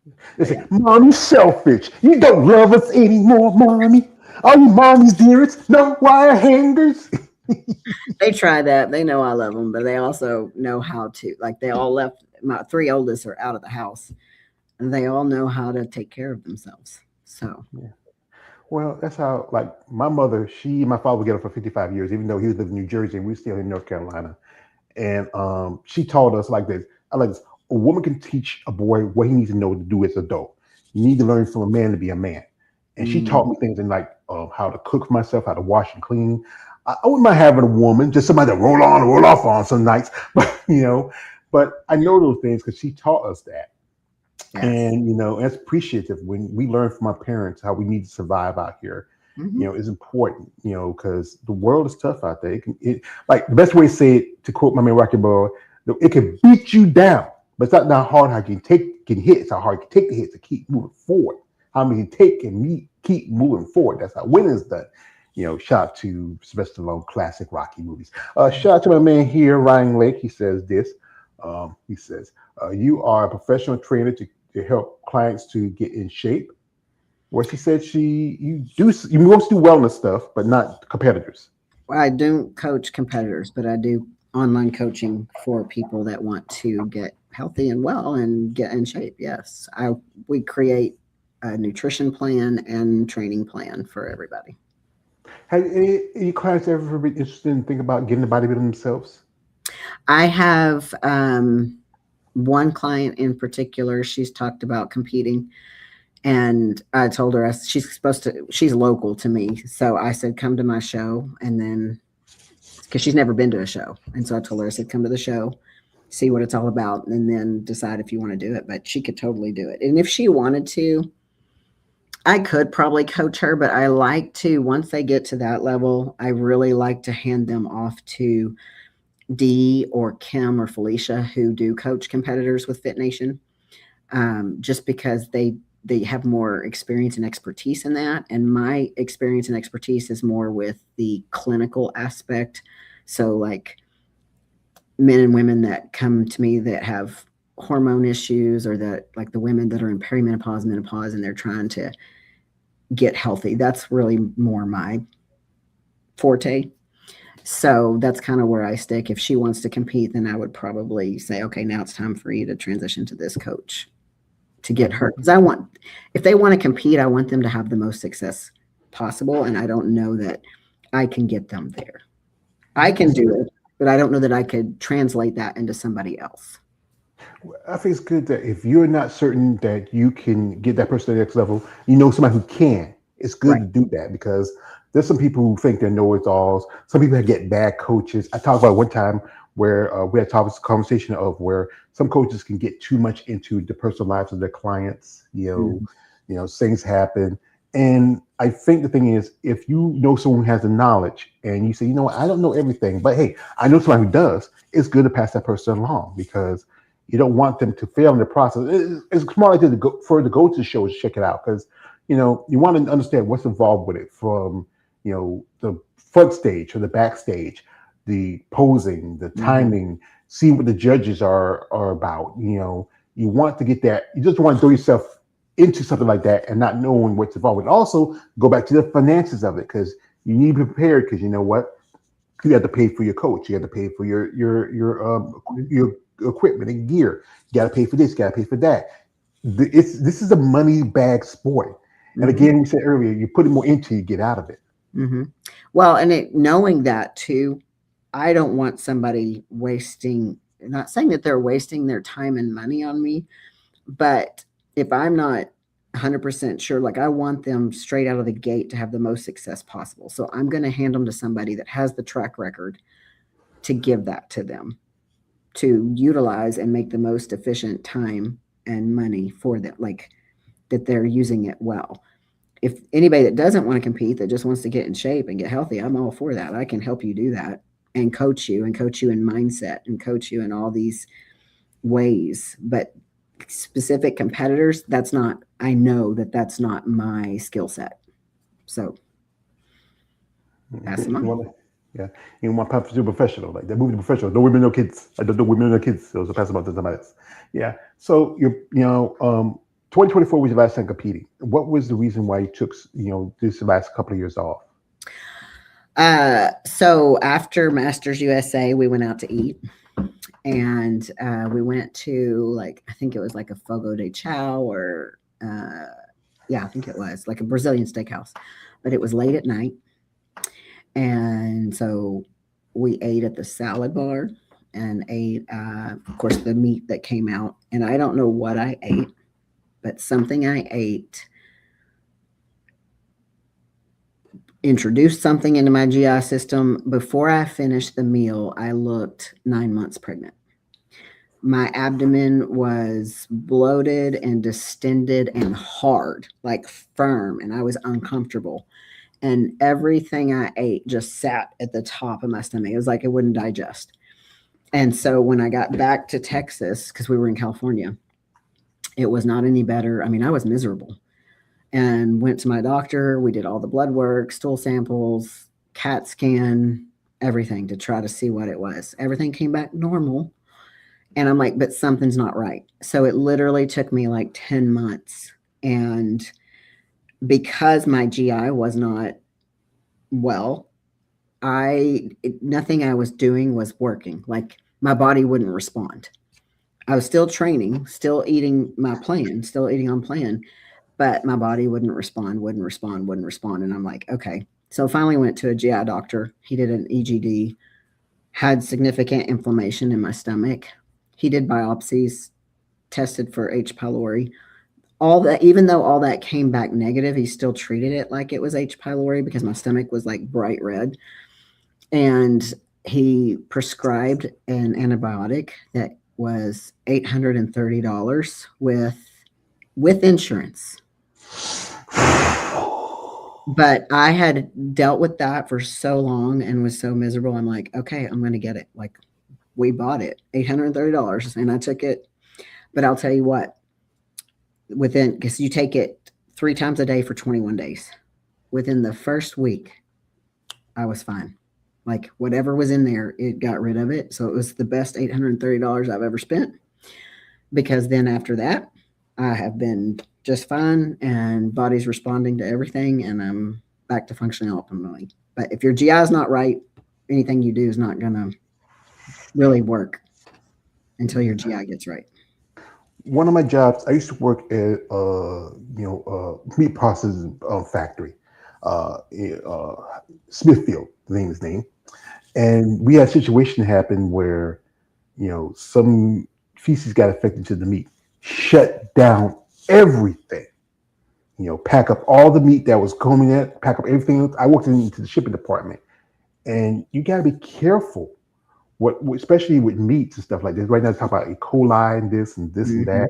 They But say, yeah, "Mommy's selfish. You don't love us anymore, mommy. Are you mommy's dearest? No wire hangers." they try that. They know I love them, but they also know how to. Like, they all left. My three oldest are out of the house, and they all know how to take care of themselves. So, Well, that's how, like, my mother, she and my father were together for 55 years, even though he was living in New Jersey and we were still in North Carolina. And she taught us like this. I like this. A woman can teach a boy what he needs to know to do as an adult. You need to learn from a man to be a man. And she taught mm, me things in like how to cook for myself, how to wash and clean. I wouldn't mind having a woman, just somebody to roll on and roll off on some nights, but but I know those things because she taught us that. yes. And that's appreciative when we learn from our parents how we need to survive out here. Hmm. Is important. Because the world is tough out there. Like the best way to say it, to quote my man Rocky Boy, it can beat you down, but it's not hard how you can hit. It's how hard you can take the hit to keep moving forward. How many you take and keep moving forward. That's how winning is done. Shout out to Sylvester Stallone classic Rocky movies. Shout out to my man here, Ryan Lake. He says this. He says, "You are a professional trainer to help clients to get in shape." Well, she said you want to do wellness stuff, but not competitors. I don't coach competitors, but I do online coaching for people that want to get healthy and well and get in shape. Yes, I we create a nutrition plan and training plan for everybody. Have any clients ever been interested in thinking about getting the bodybuilding themselves? I have one client in particular. She's talked about competing, and I told her she's local to me. So I said, come to my show. And then, because she's never been to a show. And so I told her, I said, come to the show, see what it's all about, and then decide if you want to do it. But she could totally do it. And if she wanted to, I could probably coach her, but I like to, once they get to that level, I really like to hand them off to Dee or Kim or Felicia, who do coach competitors with Fit Nation, just because they have more experience and expertise in that. And my experience and expertise is more with the clinical aspect. So like men and women that come to me that have hormone issues, or that like the women that are in perimenopause, menopause, and they're trying to get healthy. That's really more my forte. So that's kind of where I stick. If she wants to compete, then I would probably say, okay, now it's time for you to transition to this coach to get her. Because if they want to compete, I want them to have the most success possible. And I don't know that I can get them there. I can do it, but I don't know that I could translate that into somebody else. I think it's good that if you're not certain that you can get that person to the next level, you know somebody who can. It's good to do that, because there's some people who think they know it alls. Some people get bad coaches. I talked about one time where we had a conversation of where some coaches can get too much into the personal lives of their clients. You know, things happen. And I think the thing is, if you know someone who has the knowledge and you say, you know what, I don't know everything, but hey, I know somebody who does, it's good to pass that person along, because you don't want them to fail in the process. It's smart to go to the show and check it out, because you know you want to understand what's involved with it, from the front stage or the backstage, the posing, the timing, see what the judges are about. You want to get that. You just want to throw yourself into something like that and not knowing what's involved. And also go back to the finances of it, because you need to be prepared, because you know what, you have to pay for your coach, you have to pay for your equipment and gear, you got to pay for this, you got to pay for that. This is a money bag sport, and again, we said earlier, you put it more into, you get out of it. Well, and knowing that too, I don't want somebody wasting. Not saying that they're wasting their time and money on me, but if I'm not 100% sure, like I want them straight out of the gate to have the most success possible. So I'm going to hand them to somebody that has the track record to give that to them, to utilize and make the most efficient time and money for them, like that they're using it well. If anybody that doesn't want to compete, that just wants to get in shape and get healthy, I'm all for that. I can help you do that and coach you in mindset and coach you in all these ways. But specific competitors, I know that that's not my skill set. So pass them on. Yeah, you want to do professional, like they're moving to professional. No women, no kids. I don't do women, no kids. So pass them on to somebody else. Yeah. So 2024 was your last time competing. What was the reason why you took this last couple of years off? So after Masters USA, we went out to eat, and we went to I think it was like a Fogo de Chao, or I think it was like a Brazilian steakhouse, but it was late at night. And so we ate at the salad bar and ate, of course, the meat that came out. And I don't know what I ate, but something I ate introduced something into my GI system. Before I finished the meal, I looked 9 months pregnant. My abdomen was bloated and distended and hard, like firm, and I was uncomfortable. And everything I ate just sat at the top of my stomach. It was like it wouldn't digest. And so when I got back to Texas, because we were in California, it was not any better. I mean, I was miserable. And went to my doctor. We did all the blood work, stool samples, CAT scan, everything to try to see what it was. Everything came back normal. And I'm like, but something's not right. So it literally took me like 10 months. And because my GI was not well, nothing I was doing was working. Like my body wouldn't respond. I was still training, still eating my plan, still eating on plan, but my body wouldn't respond. And I'm like, okay. So finally went to a GI doctor. He did an EGD, had significant inflammation in my stomach. He did biopsies, tested for H. pylori. All that, even though all that came back negative, he still treated it like it was H. pylori because my stomach was like bright red. And he prescribed an antibiotic that was $830 with insurance. But I had dealt with that for so long and was so miserable. I'm like, okay, I'm going to get it. Like, we bought it, $830, and I took it. But I'll tell you what, because you take it 3 times a day for 21 days. Within the first week, I was fine. Like, whatever was in there, it got rid of it. So it was the best $830 I've ever spent. Because then after that, I have been just fine, and body's responding to everything, and I'm back to functioning optimally. But if your GI is not right, anything you do is not going to really work until your GI gets right. One of my jobs, I used to work at meat processing factory, Smithfield, the name is named, and we had a situation happen where some feces got affected to the meat, shut down everything. Pack up all the meat that was coming in, pack up everything else. I worked into the shipping department, and you got to be careful. Especially with meats and stuff like this. Right now, talk about E. coli and this and that.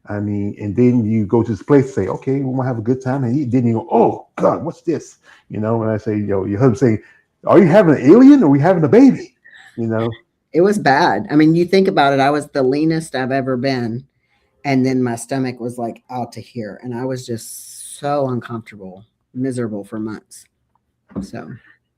I mean, and then you go to this place and say, okay, we want to have a good time and eat. Then you go, oh God, what's this? And I say, your husband say, are you having an alien or are we having a baby? It was bad. I mean, you think about it, I was the leanest I've ever been. And then my stomach was like out to here. And I was just so uncomfortable, miserable for months. So.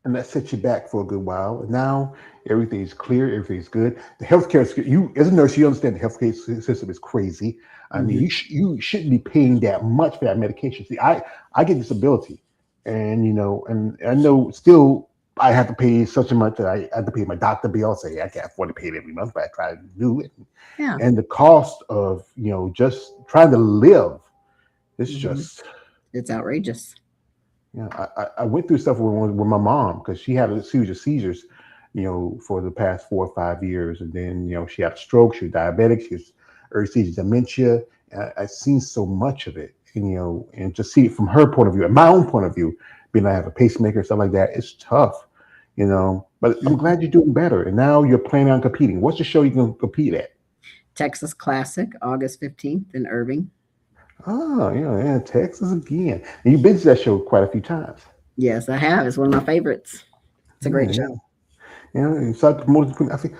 And that sets you back for a good while. And now everything's clear, everything's good. The healthcare, you as a nurse, you understand the healthcare system is crazy. I mean, you shouldn't be paying that much for that medication. See, I get disability, and and I know still I have to pay such a much that I have to pay my doctor bill. Say I can't afford to pay it every month, but I try to do it. Yeah. And the cost of just trying to live, it's just it's outrageous. Yeah, I went through stuff with my mom because she had a series of seizures, for the past 4 or 5 years, and then she had a stroke. She was diabetic. She was early stage dementia. I've seen so much of it, and just see it from her point of view, and my own point of view, being I have a pacemaker and stuff like that. It's tough, But I'm glad you're doing better, and now you're planning on competing. What's the show you're going to compete at? Texas Classic, August 15th in Irving. Oh, yeah, Texas again. And you've been to that show quite a few times. Yes, I have. It's one of my favorites. It's a great show. Yeah, so I think,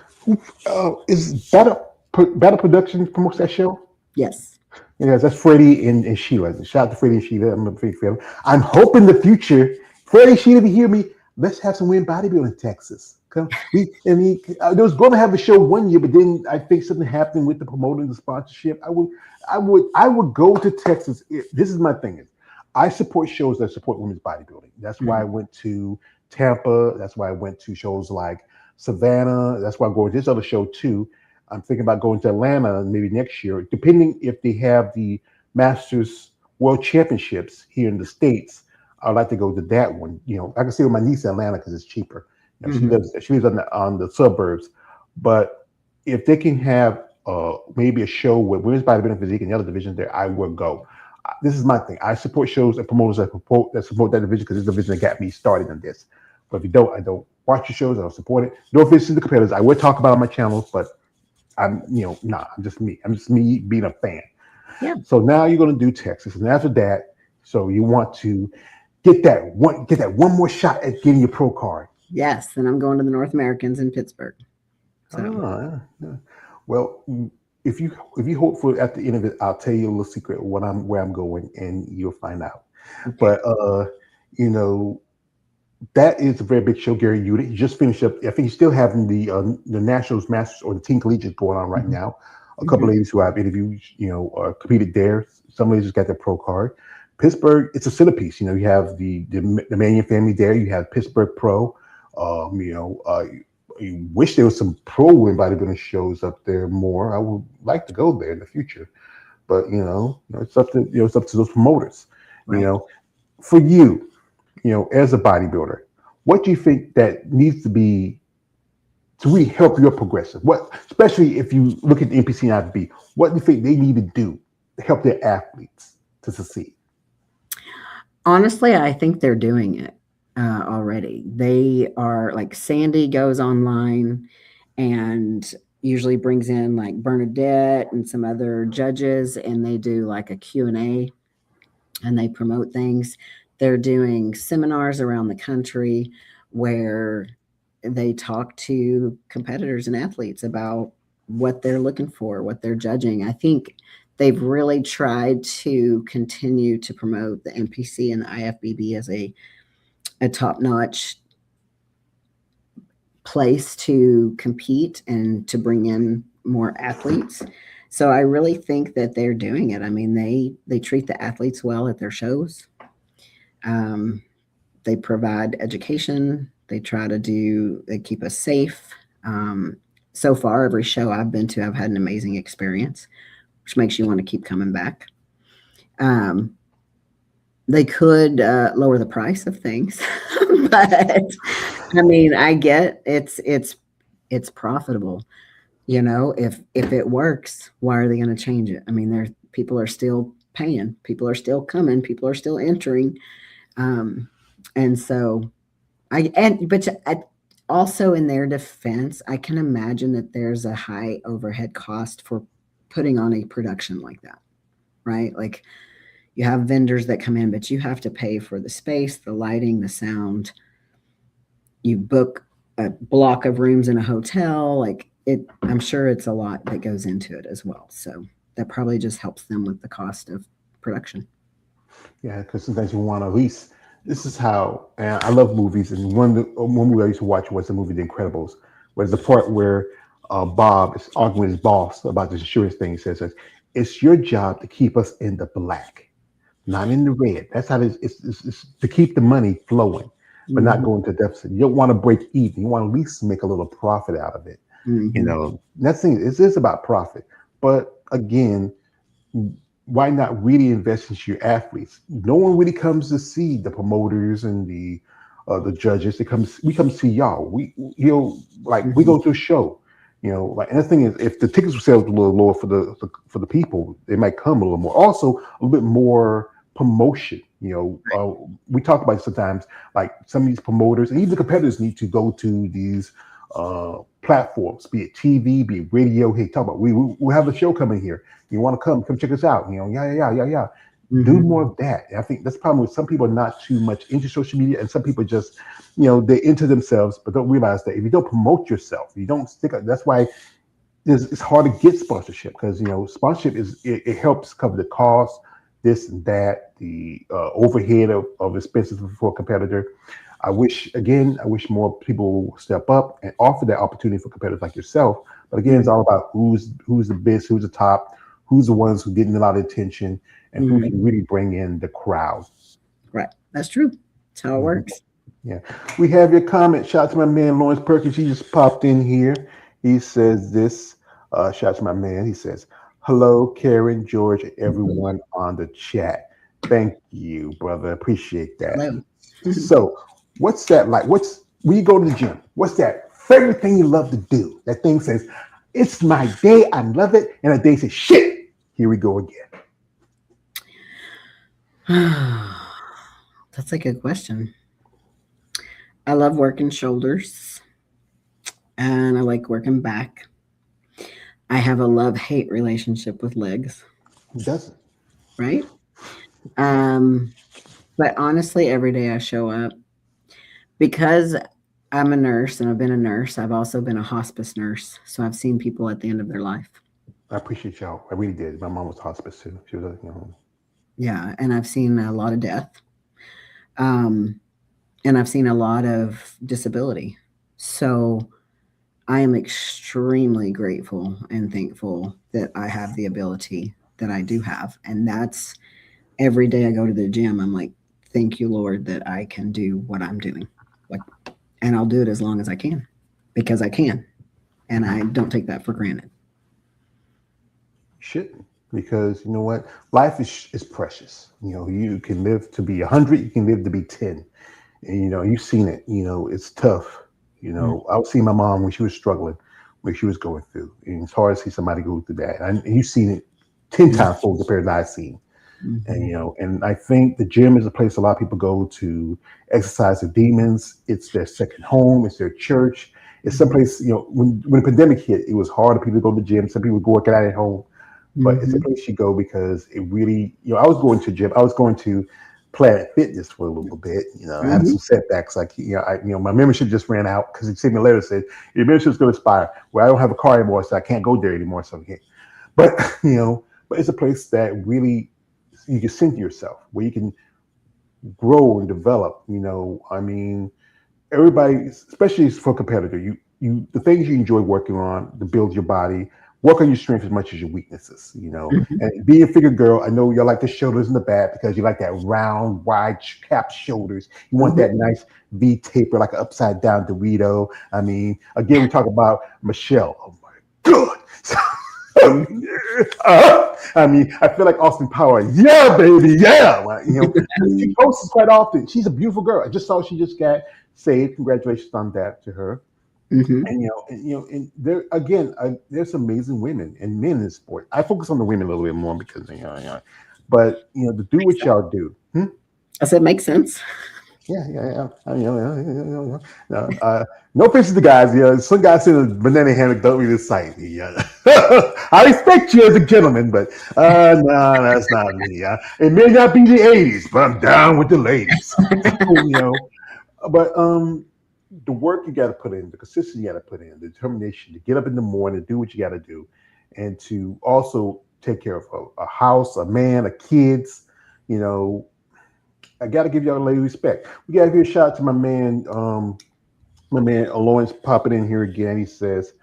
is Battle Productions promotes that show? Yes. Yeah, that's Freddie and Sheila. Shout out to Freddie and Sheila. I'm a big fan. I'm hoping the future, Freddie, Sheila, if you hear me, let's have some women bodybuilding in Texas. They was going to have a show one year, but then I think something happened with the promoting, the sponsorship. I would go to Texas. This is my thing. I support shows that support women's bodybuilding. That's why I went to Tampa. That's why I went to shows like Savannah. That's why I'm going to this other show too. I'm thinking about going to Atlanta maybe next year, depending if they have the Masters World Championships here in the States. I'd like to go to that one. I can stay with my niece in Atlanta because it's cheaper. She lives on the suburbs. But if they can have maybe a show with women's bodybuilding, physique, and the other divisions there, I would go. This is my thing. I support shows and promoters that support that division because it's the division that got me started in this. But if you don't, I don't watch your shows. I don't support it. No offense to the competitors. I would talk about it on my channel, but I'm just me. I'm just me being a fan. Yeah. So now you're going to do Texas, and after that, so you want to get that one more shot at getting your pro card. Yes, and I'm going to the North Americans in Pittsburgh. So. Yeah. Well, if you hope for at the end of it, I'll tell you a little secret where I'm going, and you'll find out. Okay. But that is a very big show. Gary Udit, he just finished up. I think he's still having the Nationals Masters or the Team Collegiate going on right now. A couple ladies who I've interviewed, competed there. Some ladies just got their pro card. Pittsburgh, it's a centerpiece. You have the Mannion family there. You have Pittsburgh Pro. You wish there was some pro women bodybuilding shows up there more. I would like to go there in the future, but it's up to those promoters. Right. For you, as a bodybuilder, what do you think that needs to be to really help your progression? What, especially if you look at the NPC and IFB, what do you think they need to do to help their athletes to succeed? Honestly, I think they're doing it already. They are like Sandy goes online and usually brings in like Bernadette and some other judges, and they do like a Q&A and they promote things. They're doing seminars around the country where they talk to competitors and athletes about what they're looking for, what they're judging. I think they've really tried to continue to promote the NPC and the IFBB as a top-notch place to compete and to bring in more athletes. So I really think that they're doing it. I mean, they treat the athletes well at their shows. They provide education. They keep us safe. So far, every show I've been to, I've had an amazing experience, which makes you want to keep coming back. They could lower the price of things, but I mean, I get it's profitable. You know, if it works, why are they going to change it? I mean, people are still paying, people are still coming, people are still entering, and so also in their defense, I can imagine that there's a high overhead cost for putting on a production like that, right? Like you have vendors that come in, but you have to pay for the space, the lighting, the sound. You book a block of rooms in a hotel, like I'm sure it's a lot that goes into it as well. So that probably just helps them with the cost of production. Yeah, because sometimes you want to at least. This is how, and I love movies, and one movie I used to watch was the movie The Incredibles, where the part where Bob is arguing with his boss about this insurance thing. He says, "It's your job to keep us in the black, not in the red. That's how it's to keep the money flowing, but not going to deficit. You don't want to break even. You want to at least make a little profit out of it. You know, that's thing. It is about profit, but again, why not really invest into your athletes? No one really comes to see the promoters and the judges. We come see y'all. We we go to a show. You know, like, and the thing is, if the tickets were sold a little lower for the people, they might come a little more. Also, a little bit more promotion. You know, we talk about it sometimes, like some of these promoters and even the competitors need to go to these platforms, be it TV, be it radio. Hey, talk about we have a show coming here. You want to come check us out? You know, yeah. Do more of that. And I think that's the problem with some people are not too much into social media, and some people just, you know, they're into themselves, but don't realize that if you don't promote yourself, you don't stick. That's why it's hard to get sponsorship, because you know sponsorship it helps cover the cost, this and that, the overhead of expenses for a competitor. I wish more people will step up and offer that opportunity for competitors like yourself. But again, it's all about who's the best, who's the top, who's the ones who getting a lot of attention, and who can really bring in the crowd. Right. That's true. That's how it works. Yeah. We have your comment. Shout out to my man Lawrence Perkins. He just popped in here. He says this. Shout out to my man. He says, "Hello, Karyn, George, and everyone on the chat. Thank you, brother. Appreciate that." Hello. So, what's that like? When you go to the gym, what's that favorite thing you love to do? That thing says, "It's my day. I love it." And a day says, "Shit, here we go again." That's a good question. I love working shoulders and I like working back. I have a love-hate relationship with legs. Who doesn't? Right? But honestly, every day I show up because I'm a nurse and I've been a nurse. I've also been a hospice nurse. So I've seen people at the end of their life. I appreciate y'all. I really did. My mom was hospice too. She was, Yeah. And I've seen a lot of death. And I've seen a lot of disability. So I am extremely grateful and thankful that I have the ability that I do have. And that's every day I go to the gym, I'm like, thank you, Lord, that I can do what I'm doing. And I'll do it as long as I can, because I can. And I don't take that for granted. Shouldn't, because you know what? Life is precious. You know, you can live to be 100, you can live to be 10. And you know, you've seen it. You know, it's tough. I was seeing my mom when she was struggling, when she was going through. And it's hard to see somebody go through that. And you've seen it 10 times over compared to I've seen. And and I think the gym is a place a lot of people go to exercise their demons. It's their second home. It's their church. It's someplace. When the pandemic hit, it was hard for people to go to the gym. Some people would go work out at home, but it's a place you go because it really. I was going to the gym. I was going to Planet Fitness for a little bit. I had some setbacks. Like my membership just ran out because it sent me a letter that said your membership's going to expire. Well, I don't have a car anymore, so I can't go there anymore. So I can't. But but it's a place that really you can center yourself, where you can grow and develop. Everybody, especially for a competitor, the things you enjoy working on to build your body, work on your strengths as much as your weaknesses. And being a figure girl, I know you like the shoulders in the back because you like that round, wide cap shoulders. You want that nice V taper, like an upside down Dorito. Again, we talk about Michelle. Oh my God. I feel like Austin Power. Yeah, baby, yeah. She posts quite often. She's a beautiful girl. I just saw she just got saved. Congratulations on that to her. And there again, there's amazing women and men in sport. I focus on the women a little bit more because but to do what y'all do. I said, makes sense. Yeah. No offense to the guys. Some guys in a banana hammock don't really excite me. I respect you as a gentleman, but no, that's not me. It may not be the '80s, but I'm down with the ladies. But the work you got to put in, the consistency you got to put in, the determination to get up in the morning, do what you got to do, and to also take care of a house, a man, a kids. I got to give y'all a lady respect. We got to give a shout out to my man Lawrence popping in here again. He says,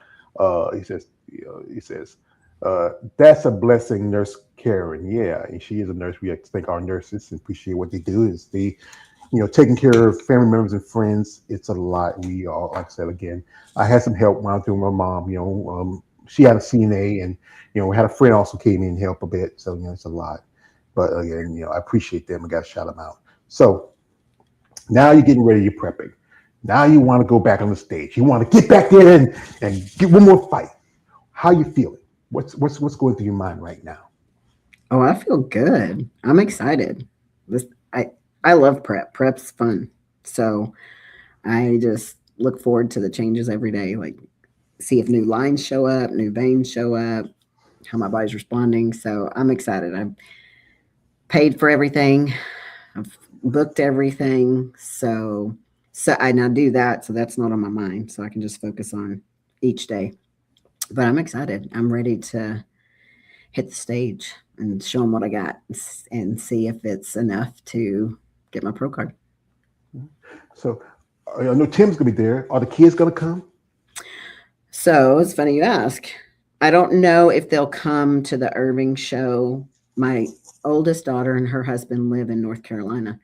that's a blessing, Nurse Karyn. Yeah, and she is a nurse. We like to thank our nurses and appreciate what they do. Is they, taking care of family members and friends. It's a lot. We all, like I said again, I had some help when I was doing my mom. She had a CNA, and we had a friend also came in and help a bit. So it's a lot. But again, I appreciate them. I got to shout them out. So now you're getting ready. You're prepping. Now you want to go back on the stage. You want to get back there and get one more fight. How you feeling? What's going through your mind right now? Oh, I feel good. I'm excited. I love prep. Prep's fun. So I just look forward to the changes every day. Like see if new lines show up, new veins show up, how my body's responding. So I'm excited. I've paid for everything. I've booked everything. So I now do that. So that's not on my mind. So I can just focus on each day. But I'm excited. I'm ready to hit the stage and show them what I got and see if it's enough to get my pro card. So I know Tim's gonna be there. Are the kids gonna come? So it's funny you ask. I don't know if they'll come to the Irving show. My oldest daughter and her husband live in North Carolina,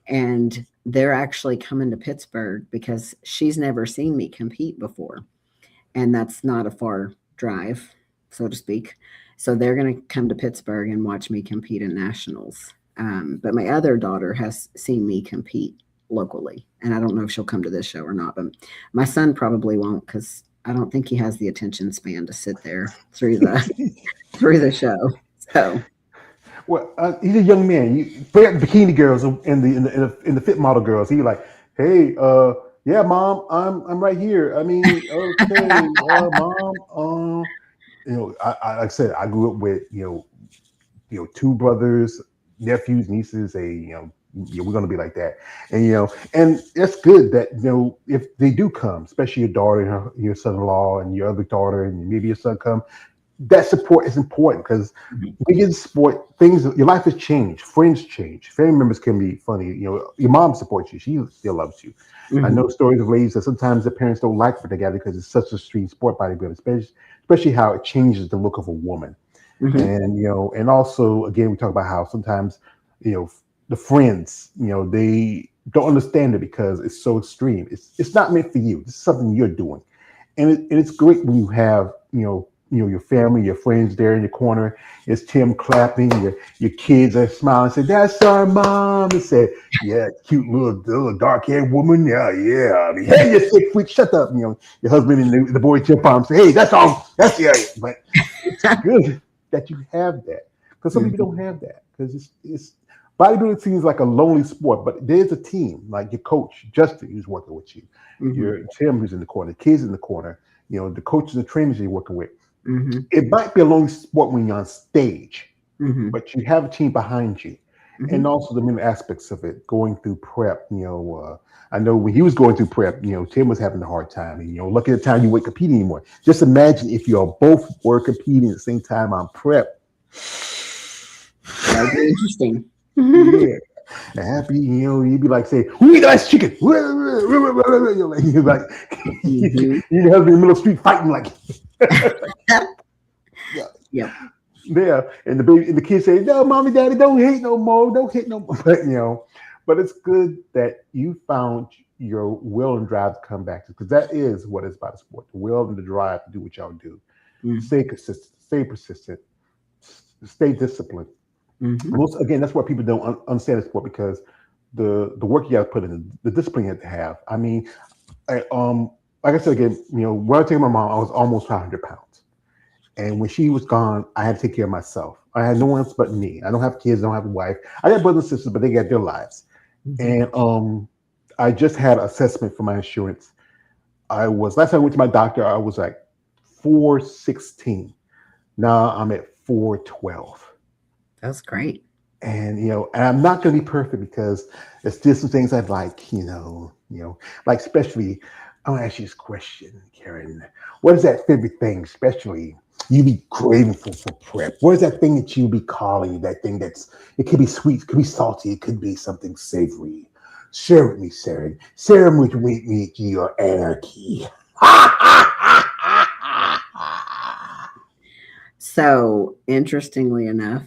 and they're actually coming to Pittsburgh because she's never seen me compete before. And that's not a far drive, so to speak. So they're going to come to Pittsburgh and watch me compete in nationals. But my other daughter has seen me compete locally, and I don't know if she'll come to this show or not. But my son probably won't because I don't think he has the attention span to sit there through the show. So, well, he's a young man. Bikini girls and the fit model girls. He like, hey, yeah, mom, I'm right here. Okay, mom. I like I said, I grew up with two brothers, nephews, nieces. We're gonna be like that, and it's good that if they do come, especially your daughter and your son-in-law and your other daughter and maybe your son come. That support is important because when you get support, your life has changed. Friends change. Family members can be funny. Your mom supports you. She still loves you. Mm-hmm. I know stories of ladies that sometimes the parents don't like what they got because it's such a extreme sport, bodybuilding, especially how it changes the look of a woman. Mm-hmm. And and also again we talk about how sometimes the friends they don't understand it because it's so extreme. It's not meant for you. It's something you're doing, and it's great when you have your family, your friends there in the corner. It's Tim clapping. Your kids are smiling. Say, "That's our mom." And say, "Yeah, cute little dark haired woman. Yeah, yeah. I mean, hey, you sick freak, shut up." Your husband and the boy jump on and say, "Hey, that's all. That's yeah." But it's good that you have that because some people don't have that because it's bodybuilding seems like a lonely sport, but there's a team like your coach Justin who's working with you, your Tim who's in the corner, the kids in the corner, the coaches and trainers you're working with. It might be a lonely sport when you're on stage, but you have a team behind you, and also the many aspects of it. Going through prep, I know when he was going through prep, Tim was having a hard time, and lucky at the time you weren't competing anymore. Just imagine if you all both were competing at the same time on prep. That'd be interesting. Yeah. Happy, you'd be like, say, "Who eat ice chicken?" You're like, your husband in the middle of the street fighting like, yeah. Yeah, and the kids say, "No, mommy, daddy, don't hate no more, don't hit no more." But it's good that you found your will and drive to come back to, because that is what it's about, a sport: the will and the drive to do what y'all do. Stay consistent, stay persistent, stay disciplined. Again, that's what people don't understand the sport, because the work you got to put in, the discipline you have to have. I mean, like I said again, when I take my mom, I was almost 500 pounds, and when she was gone, I had to take care of myself. I had no one else but me. I don't have kids, I don't have a wife. I got brothers and sisters, but they got their lives. And I just had an assessment for my insurance. Last time I went to my doctor, I was like 416. Now I'm at 412. That's great. And and I'm not going to be perfect, because there's still some things I'd like, like especially, I want to ask you this question, Karyn. What is that favorite thing, especially you be craving for prep? What is that thing that you be calling, that thing it could be sweet, it could be salty, it could be something savory? Share with me, Sarah. Share with me your anarchy. So, interestingly enough,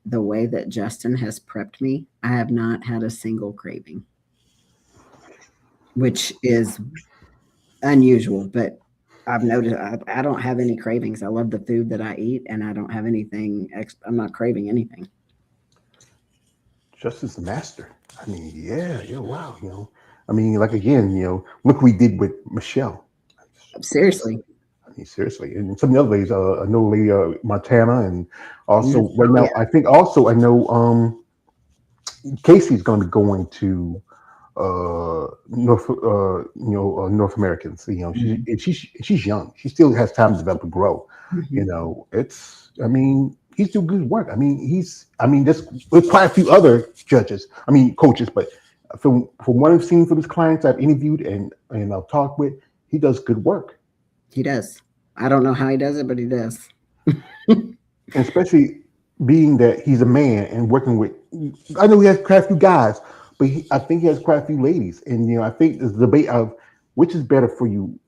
the way that Justin has prepped me, I have not had a single craving, which is unusual, but I've noticed I don't have any cravings. I love the food that I eat, and I don't have anything. I'm not craving anything. Justin's the master. I mean, yeah, wow. I mean, like again, look what we did with Michelle. Seriously. I mean, seriously, and some of the other ladies, I know Lady Montana, and also Yes. right now, I think also I know Casey's going to be going to North Americans. She's young. She still has time to develop and grow. He's doing good work. There's quite a few other coaches, but from what I've seen from his clients I've interviewed and I've talked with, he does good work. He does. I don't know how he does it, but he does. And especially being that he's a man and working with, I know he has quite a few guys, but I think he has quite a few ladies. And, I think there's a debate of which is better for you,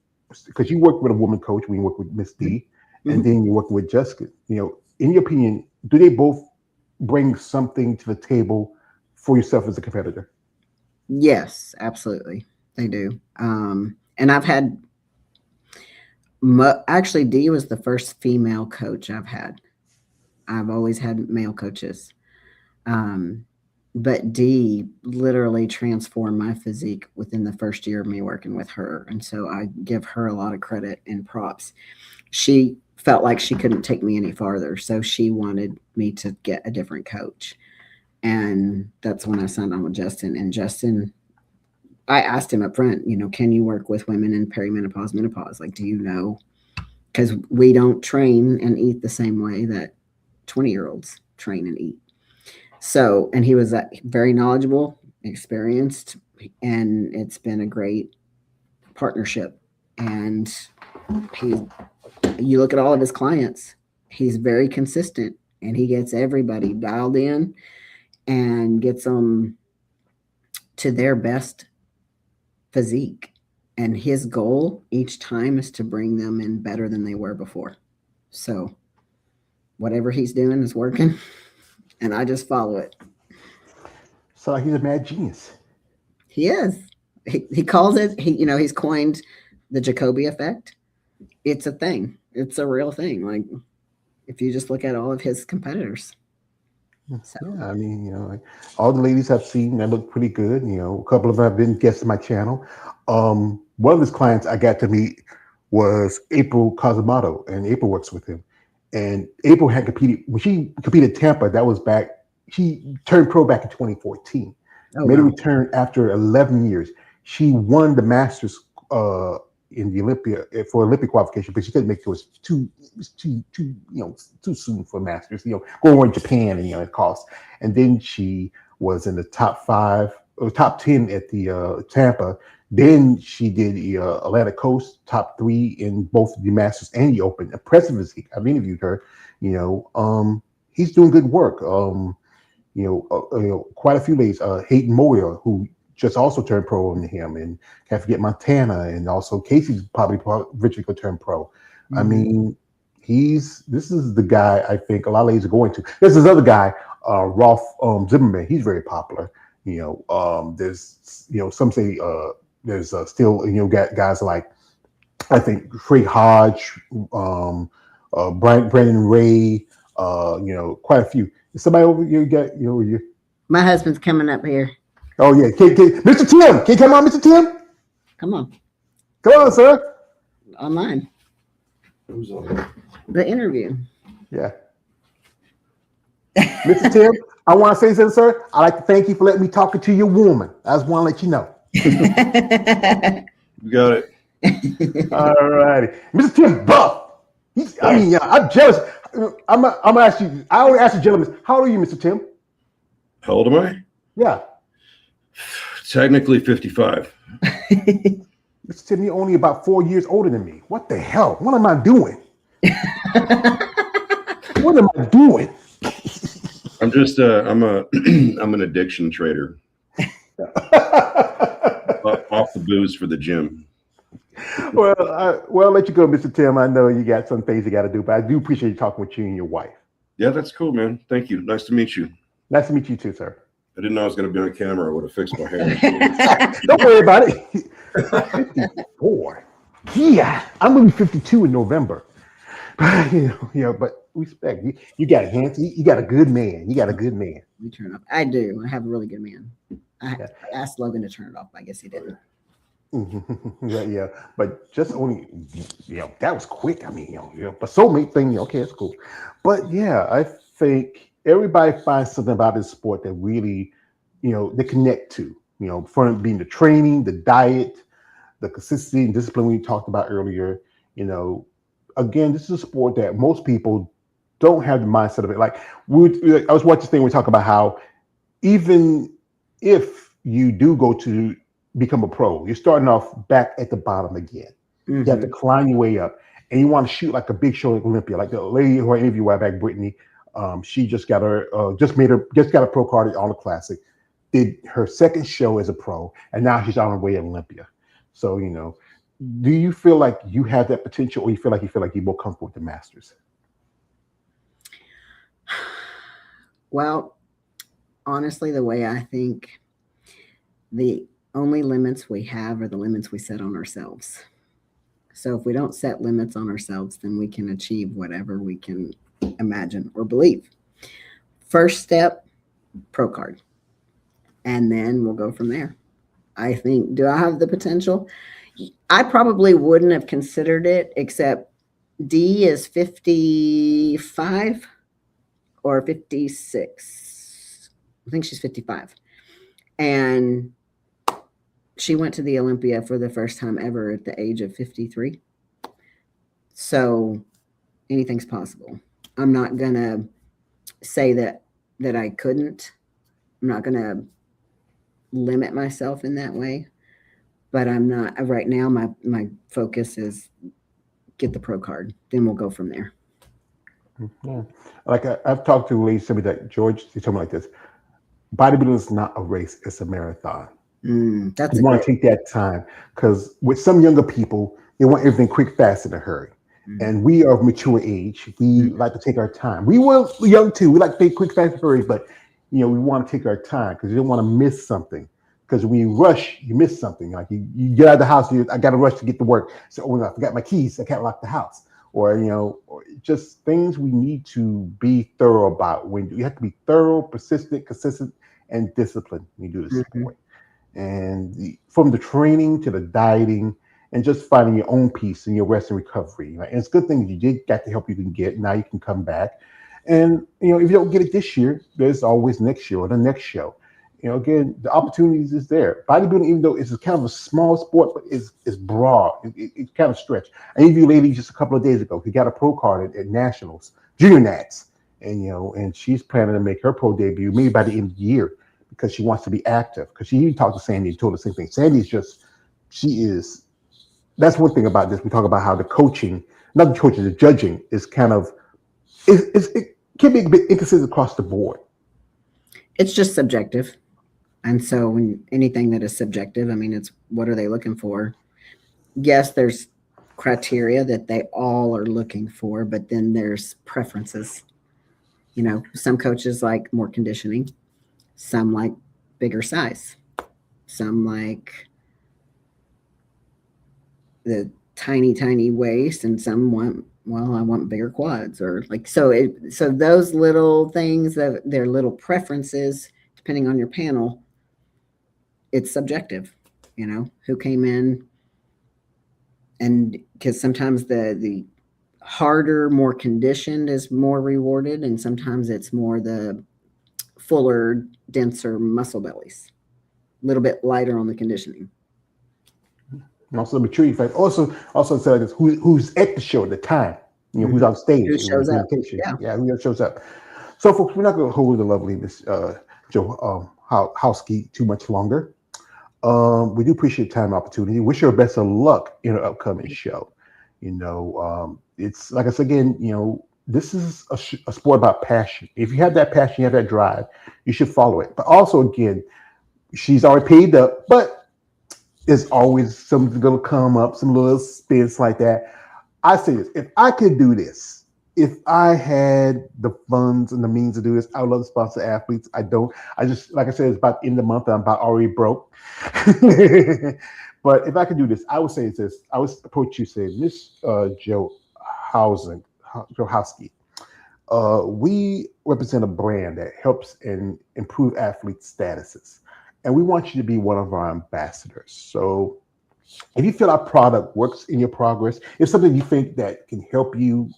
because you work with a woman coach when you work with Miss D, and then you're working with Jessica. In your opinion, do they both bring something to the table for yourself as a competitor? Yes, absolutely. They do. And I've had, actually, Dee was the first female coach I've had. I've always had male coaches. But Dee literally transformed my physique within the first year of me working with her. And so I give her a lot of credit and props. She felt like she couldn't take me any farther, so she wanted me to get a different coach. And that's when I signed on with Justin. And Justin, I asked him up front, can you work with women in perimenopause, menopause? Like, do you know? Because we don't train and eat the same way that 20-year-olds train and eat. So, and he was very knowledgeable, experienced, and it's been a great partnership. And you look at all of his clients, he's very consistent, and he gets everybody dialed in and gets them to their best physique. And his goal each time is to bring them in better than they were before. So whatever he's doing is working, and I just follow it. So he's a mad genius. He is. He calls it, he's coined the Jacoby effect. It's a thing. It's a real thing. Like if you just look at all of his competitors. So Yeah, I mean, like all the ladies I've seen, they look pretty good. A couple of them have been guests on my channel. One of his clients I got to meet was April Cosmato, and April works with him. And April had competed when she competed in Tampa. That was back. She turned pro back in 2014. Made a return after 11 years. She won the Masters in the Olympia for Olympic qualification, but she couldn't make it. It was too soon for Masters. Going to Japan and it costs. And then she was in the top 5 or top 10 at the Tampa. Then she did the Atlantic Coast top 3 in both the Masters and the Open. Impressive as I've interviewed her. He's doing good work. Quite a few ladies. Hayden Moyer, who just also turned pro under him, and can't forget Montana, and also Casey's probably eventually going to turn pro. Mm-hmm. I mean, this is the guy I think a lot of ladies are going to. There's this other guy, Rolf Zimmerman. He's very popular. There's some say there's still guys like I think Frey Hodge, Brandon Ray, quite a few. Somebody over you got you. My husband's coming up here. Oh yeah, Mr. Tim, can you come on, Mr. Tim? Come on, sir. Online. Who's on? The interview. Yeah. Mr. Tim, I want to say something, sir. I'd like to thank you for letting me talk to your woman. I just want to let you know. You got it. All righty. Mr. Tim Buff. I'm jealous. I'm gonna ask you. I always ask the gentlemen, how old are you, Mr. Tim? How old am I? Yeah. Technically 55. Mr. Tim, you're only about 4 years older than me. What the hell? What am I doing? What am I doing? I'm just I'm an addiction trader. Off the booze for the gym. Well, I'll let you go, Mr. Tim. I know you got some things you got to do, but I do appreciate you talking with you and your wife. Yeah, that's cool, man. Thank you. Nice to meet you. Nice to meet you too, sir. I didn't know I was going to be on camera. I would have fixed my hair. Don't worry about it. 54. Yeah, I'm going to be 52 in November. But respect. You got a handsome. You got a good man. You got a good man. You turn off. I do. I have a really good man. I asked Logan to turn it off. But I guess he didn't. Yeah. But just only, that was quick. I mean, but so many things. Okay, that's cool. But yeah, I think everybody finds something about this sport that really, they connect to. From being the training, the diet, the consistency and discipline we talked about earlier. Again, this is a sport that most people don't have the mindset of it. Like I was watching this thing. We talk about how even if you do go to become a pro, you're starting off back at the bottom again. Mm-hmm. You have to climb your way up, and you want to shoot like a big show at Olympia. Like the lady who I interviewed a while back, Brittany, she just got a pro card on the Classic, did her second show as a pro, and now she's on her way to Olympia. So do you feel like you have that potential, or you feel like you're more comfortable with the Masters? Well, honestly, the way I think, the only limits we have are the limits we set on ourselves. So if we don't set limits on ourselves, then we can achieve whatever we can imagine or believe. First step, pro card. And then we'll go from there. I think, do I have the potential? I probably wouldn't have considered it, except D is 55 or 56. I think she's 55. And she went to the Olympia for the first time ever at the age of 53. So anything's possible. I'm not going to say that I couldn't. I'm not going to limit myself in that way. But I'm not right now. My focus is get the pro card. Then we'll go from there. Yeah. Like I've talked to ladies, somebody like George, he told me like this: bodybuilding is not a race; it's a marathon. That's you want to take that time, because with some younger people, they want everything quick, fast, in a hurry. And we are of mature age. We like to take our time. We were young too. We like to take quick, fast, hurry, but we want to take our time because you don't want to miss something. Because when you rush, you miss something. Like you get out of the house, I got to rush to get to work. So, I forgot my keys. I can't lock the house. or or just things we need to be thorough about. When you have to be thorough, persistent, consistent, and disciplined when you do the Mhm. sport. And from the training to the dieting, and just finding your own peace in your rest and recovery. Right? And it's a good thing you did got the help you can get. Now you can come back, and if you don't get it this year, there's always next year or the next show. Again, the opportunities is there. Bodybuilding, even though it's kind of a small sport, but it's broad. It's kind of stretched. I interviewed a lady just a couple of days ago who got a pro card at Nationals, Junior Nats, and she's planning to make her pro debut maybe by the end of the year because she wants to be active. Because she even talked to Sandy and told the same thing. Sandy's just, she is. That's one thing about this. We talk about how the coaching, not the coaching, the judging is kind of, it can be a bit inconsistent across the board. It's just subjective. And so when anything that is subjective, I mean, it's what are they looking for? Yes, there's criteria that they all are looking for, but then there's preferences. Some coaches like more conditioning, some like bigger size, some like the tiny waist, and some want, well, I want bigger quads, or like, so those little things, that they're little preferences depending on your panel. It's subjective, who came in, and because sometimes the harder, more conditioned is more rewarded, and sometimes it's more the fuller, denser muscle bellies, a little bit lighter on the conditioning. And also the maturity factor. Also say like this, who's at the show at the time, who's on stage, Who shows up? Yeah, who shows up. So folks, we're not going to hold the lovely Miss Johosky too much longer. We do appreciate time and opportunity. Wish her best of luck in her upcoming show. It's like I said again, this is a sport about passion. If you have that passion, you have that drive, you should follow it. But also, again, she's already paid up, but there's always something going to come up, some little spins like that. I say this: if I could do this, if I had the funds and the means to do this, I would love to sponsor athletes. I don't. I just, like I said, it's about the end of the month. I'm about already broke. But if I could do this, I would say this. I would approach you saying, Miss Johosky, we represent a brand that helps and improve athletes' statuses. And we want you to be one of our ambassadors. So if you feel our product works in your progress, if something you think that can help you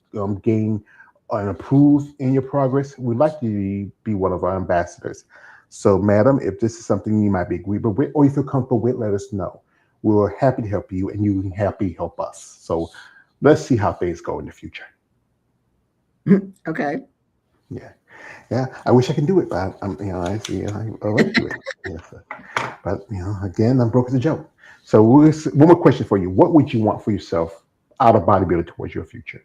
gain and improve in your progress, we'd like you to be one of our ambassadors. So, madam, if this is something you might be agreeable with or you feel comfortable with, let us know. We're happy to help you, and you can happily help us. So let's see how things go in the future. Okay. Yeah. I wish I can do it, but I like to do it. Yes. But again, I'm broke as a joke. So one more question for you: what would you want for yourself out of bodybuilding towards your future?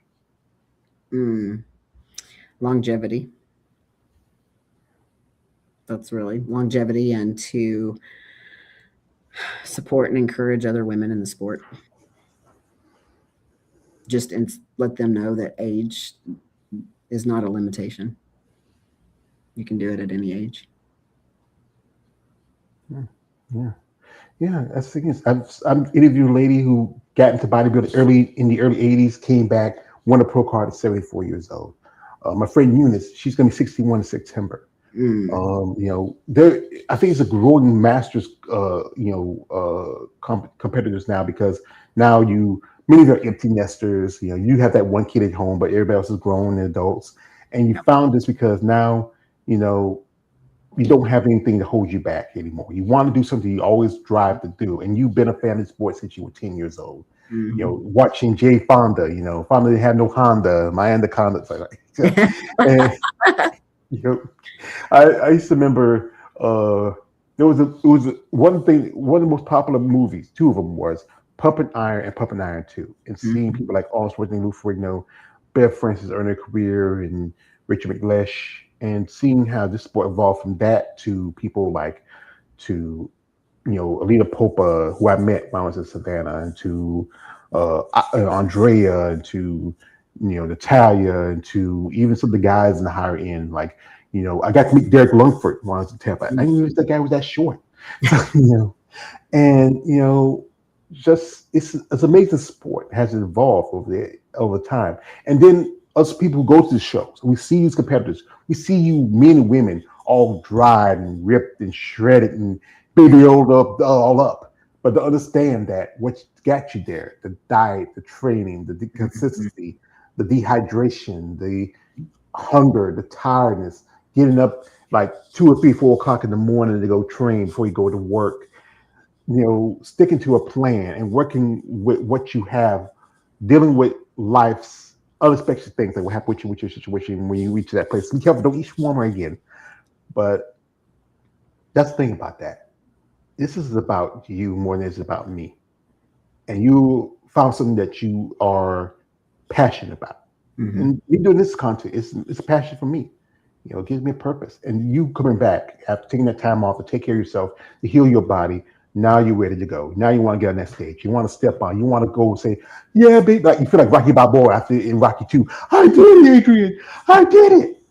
Longevity. That's really longevity, and to support and encourage other women in the sport. Just let them know that age is not a limitation. You can do it at any age. Yeah. That's the thing is, I've interviewed a lady who got into bodybuilding in the early '80s, came back, won a pro card at 74 years old. My friend Eunice, she's going to be 61 in September. I think it's a growing masters, competitors now, because now many of them are empty nesters. You have that one kid at home, but everybody else is grown and adults. And you found this because now, you don't have anything to hold you back anymore. You want to do something you always drive to do. And you've been a fan of sports since you were 10 years old. Mm-hmm. Watching Jay Fonda, Fonda didn't have no Honda, my Anaconda. And, I used to remember it was one thing, one of the most popular movies, two of them was Pumping Iron and Pumping Iron 2. And seeing people like Arnold Schwarzenegger, Lou Ferrigno, Bev Francis earn their career, and Richard McLeish, and seeing how this sport evolved from that to people like Alina Popa, who I met when I was in Savannah, and to Andrea, and to Natalia, and to even some of the guys in the higher end. Like, I got to meet Derek Lungford when I was in Tampa. I didn't even know that guy was that short. And just it's amazing sport has evolved over time. And then us people who go to the shows, we see these competitors, we see you men and women all dried and ripped and shredded and baby old up all up. But to understand that what got you there, the diet, the training, the consistency, the dehydration, the hunger, the tiredness, getting up like 2 or 3, 4 o'clock in the morning to go train before you go to work, sticking to a plan and working with what you have, dealing with life's unexpected things that will happen with your situation when you reach that place. Be careful, don't eat shawarma again. But that's the thing about that. This is about you more than it's about me. And you found something that you are passionate about. Mm-hmm. And me doing this content, it's a passion for me. It gives me a purpose. And you coming back after taking that time off to take care of yourself, to heal your body. Now you're ready to go. Now you want to get on that stage. You want to step on. You want to go and say, yeah, baby. Like you feel like Rocky Balboa after in Rocky 2. I did it, Adrian. I did it.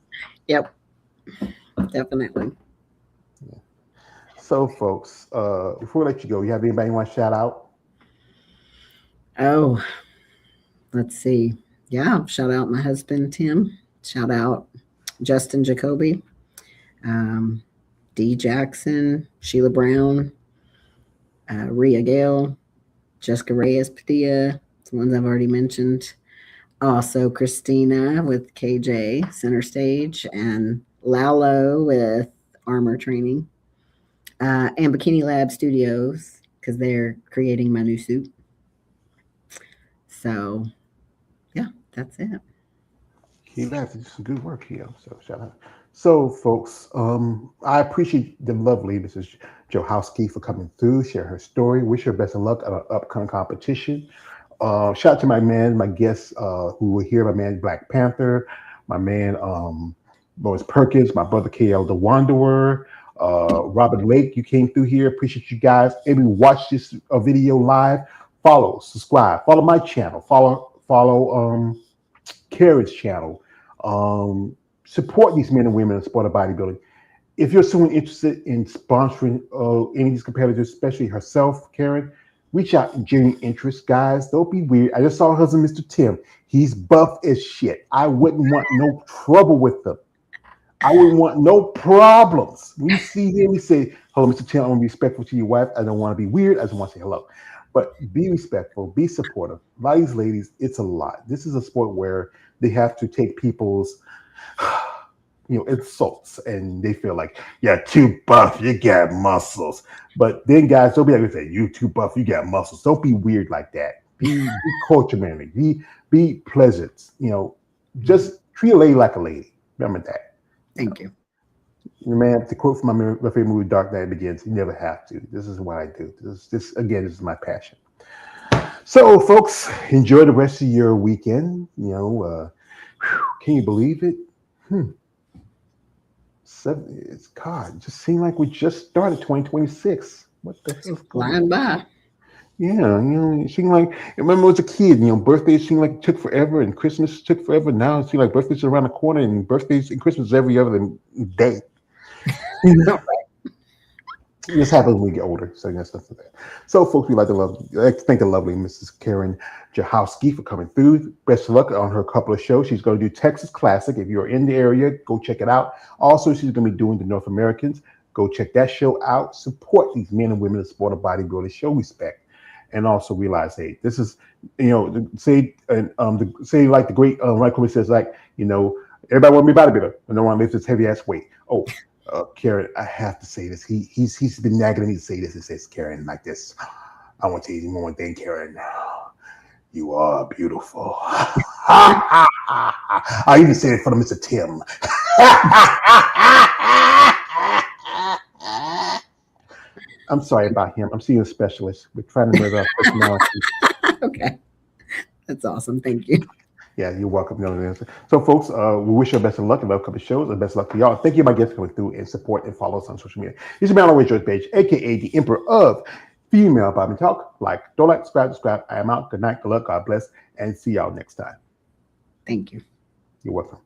Yep. Definitely. So, folks, before we let you go, you have anybody you want to shout out? Oh, let's see. Yeah, shout out my husband, Tim. Shout out Justin Jacoby, D. Jackson, Sheila Brown, Rhea Gale, Jessica Reyes Padilla, the ones I've already mentioned. Also, Christina with KJ Center Stage, and Lalo with Armor Training, and Bikini Lab Studios, because they're creating my new suit. So, yeah, that's it. He left. It's some good work here. So shout out. So, folks, I appreciate the lovely Mrs. Johosky for coming through, share her story. Wish her best of luck at an upcoming competition. Shout out to my guests who were here, my man Black Panther, my man Lois Perkins, my brother KL the Wanderer, Robert Lake, you came through here. Appreciate you guys. Maybe watch this video live. Follow, subscribe, follow my channel, follow Karyn's channel. Support these men and women in sport of bodybuilding. If you're someone interested in sponsoring any of these competitors, especially herself, Karyn, reach out and genuine interest, guys. Don't be weird. I just saw her husband, Mr. Tim. He's buff as shit. I wouldn't want no trouble with them. I wouldn't want no problems. We see him, we say, hello, Mr. Tim, I want to be respectful to your wife. I don't want to be weird. I just want to say hello. But be respectful, be supportive. A lot of these ladies, it's a lot. This is a sport where they have to take people's insults, and they feel like, you're too buff, you got muscles. But then guys, don't be like, you too buff, you got muscles. Don't be weird like that. Be culture manly, be pleasant. Just treat a lady like a lady. Remember that. Thank you. Man, to quote from my favorite movie, Dark Knight Begins, you never have to. This is what I do. This is my passion. So, folks, enjoy the rest of your weekend. Can you believe it? It's God. It just seemed like we just started 2026. What the hell? Flying by. Yeah, it seemed like, I remember as a kid, birthdays seemed like it took forever, and Christmas took forever. Now it seems like birthdays are around the corner, and birthdays and Christmas is every other day. This happens when we get older, so that's stuff like that. So, folks, we'd like to thank the lovely Mrs. Karyn Johosky for coming through. Best of luck on her couple of shows. She's going to do Texas Classic. If you're in the area, go check it out. Also, she's going to be doing the North Americans. Go check that show out. Support these men and women in sport of bodybuilding. Show respect, and also realize, hey, this is, say like the great Ryan Corbett says, like, everybody want to be a bodybuilder, and don't want to lift this heavy ass weight. Oh. Karyn, I have to say this. He's been nagging me to say this. It says, Karyn, like this. I want to tell you one thing, Karyn. You are beautiful. I even said it for Mr. Tim. I'm sorry about him. I'm seeing a specialist. We're trying to move our personality. Okay. That's awesome. Thank you. Yeah, you're welcome. So, folks, we wish you the best of luck in the upcoming shows, and best of luck to y'all. Thank you, my guests, for coming through and support and follow us on social media. You should be on our George page, aka the Emperor of Female Body Talk. Don't like, subscribe. I am out. Good night, good luck, God bless, and see y'all next time. Thank you. You're welcome.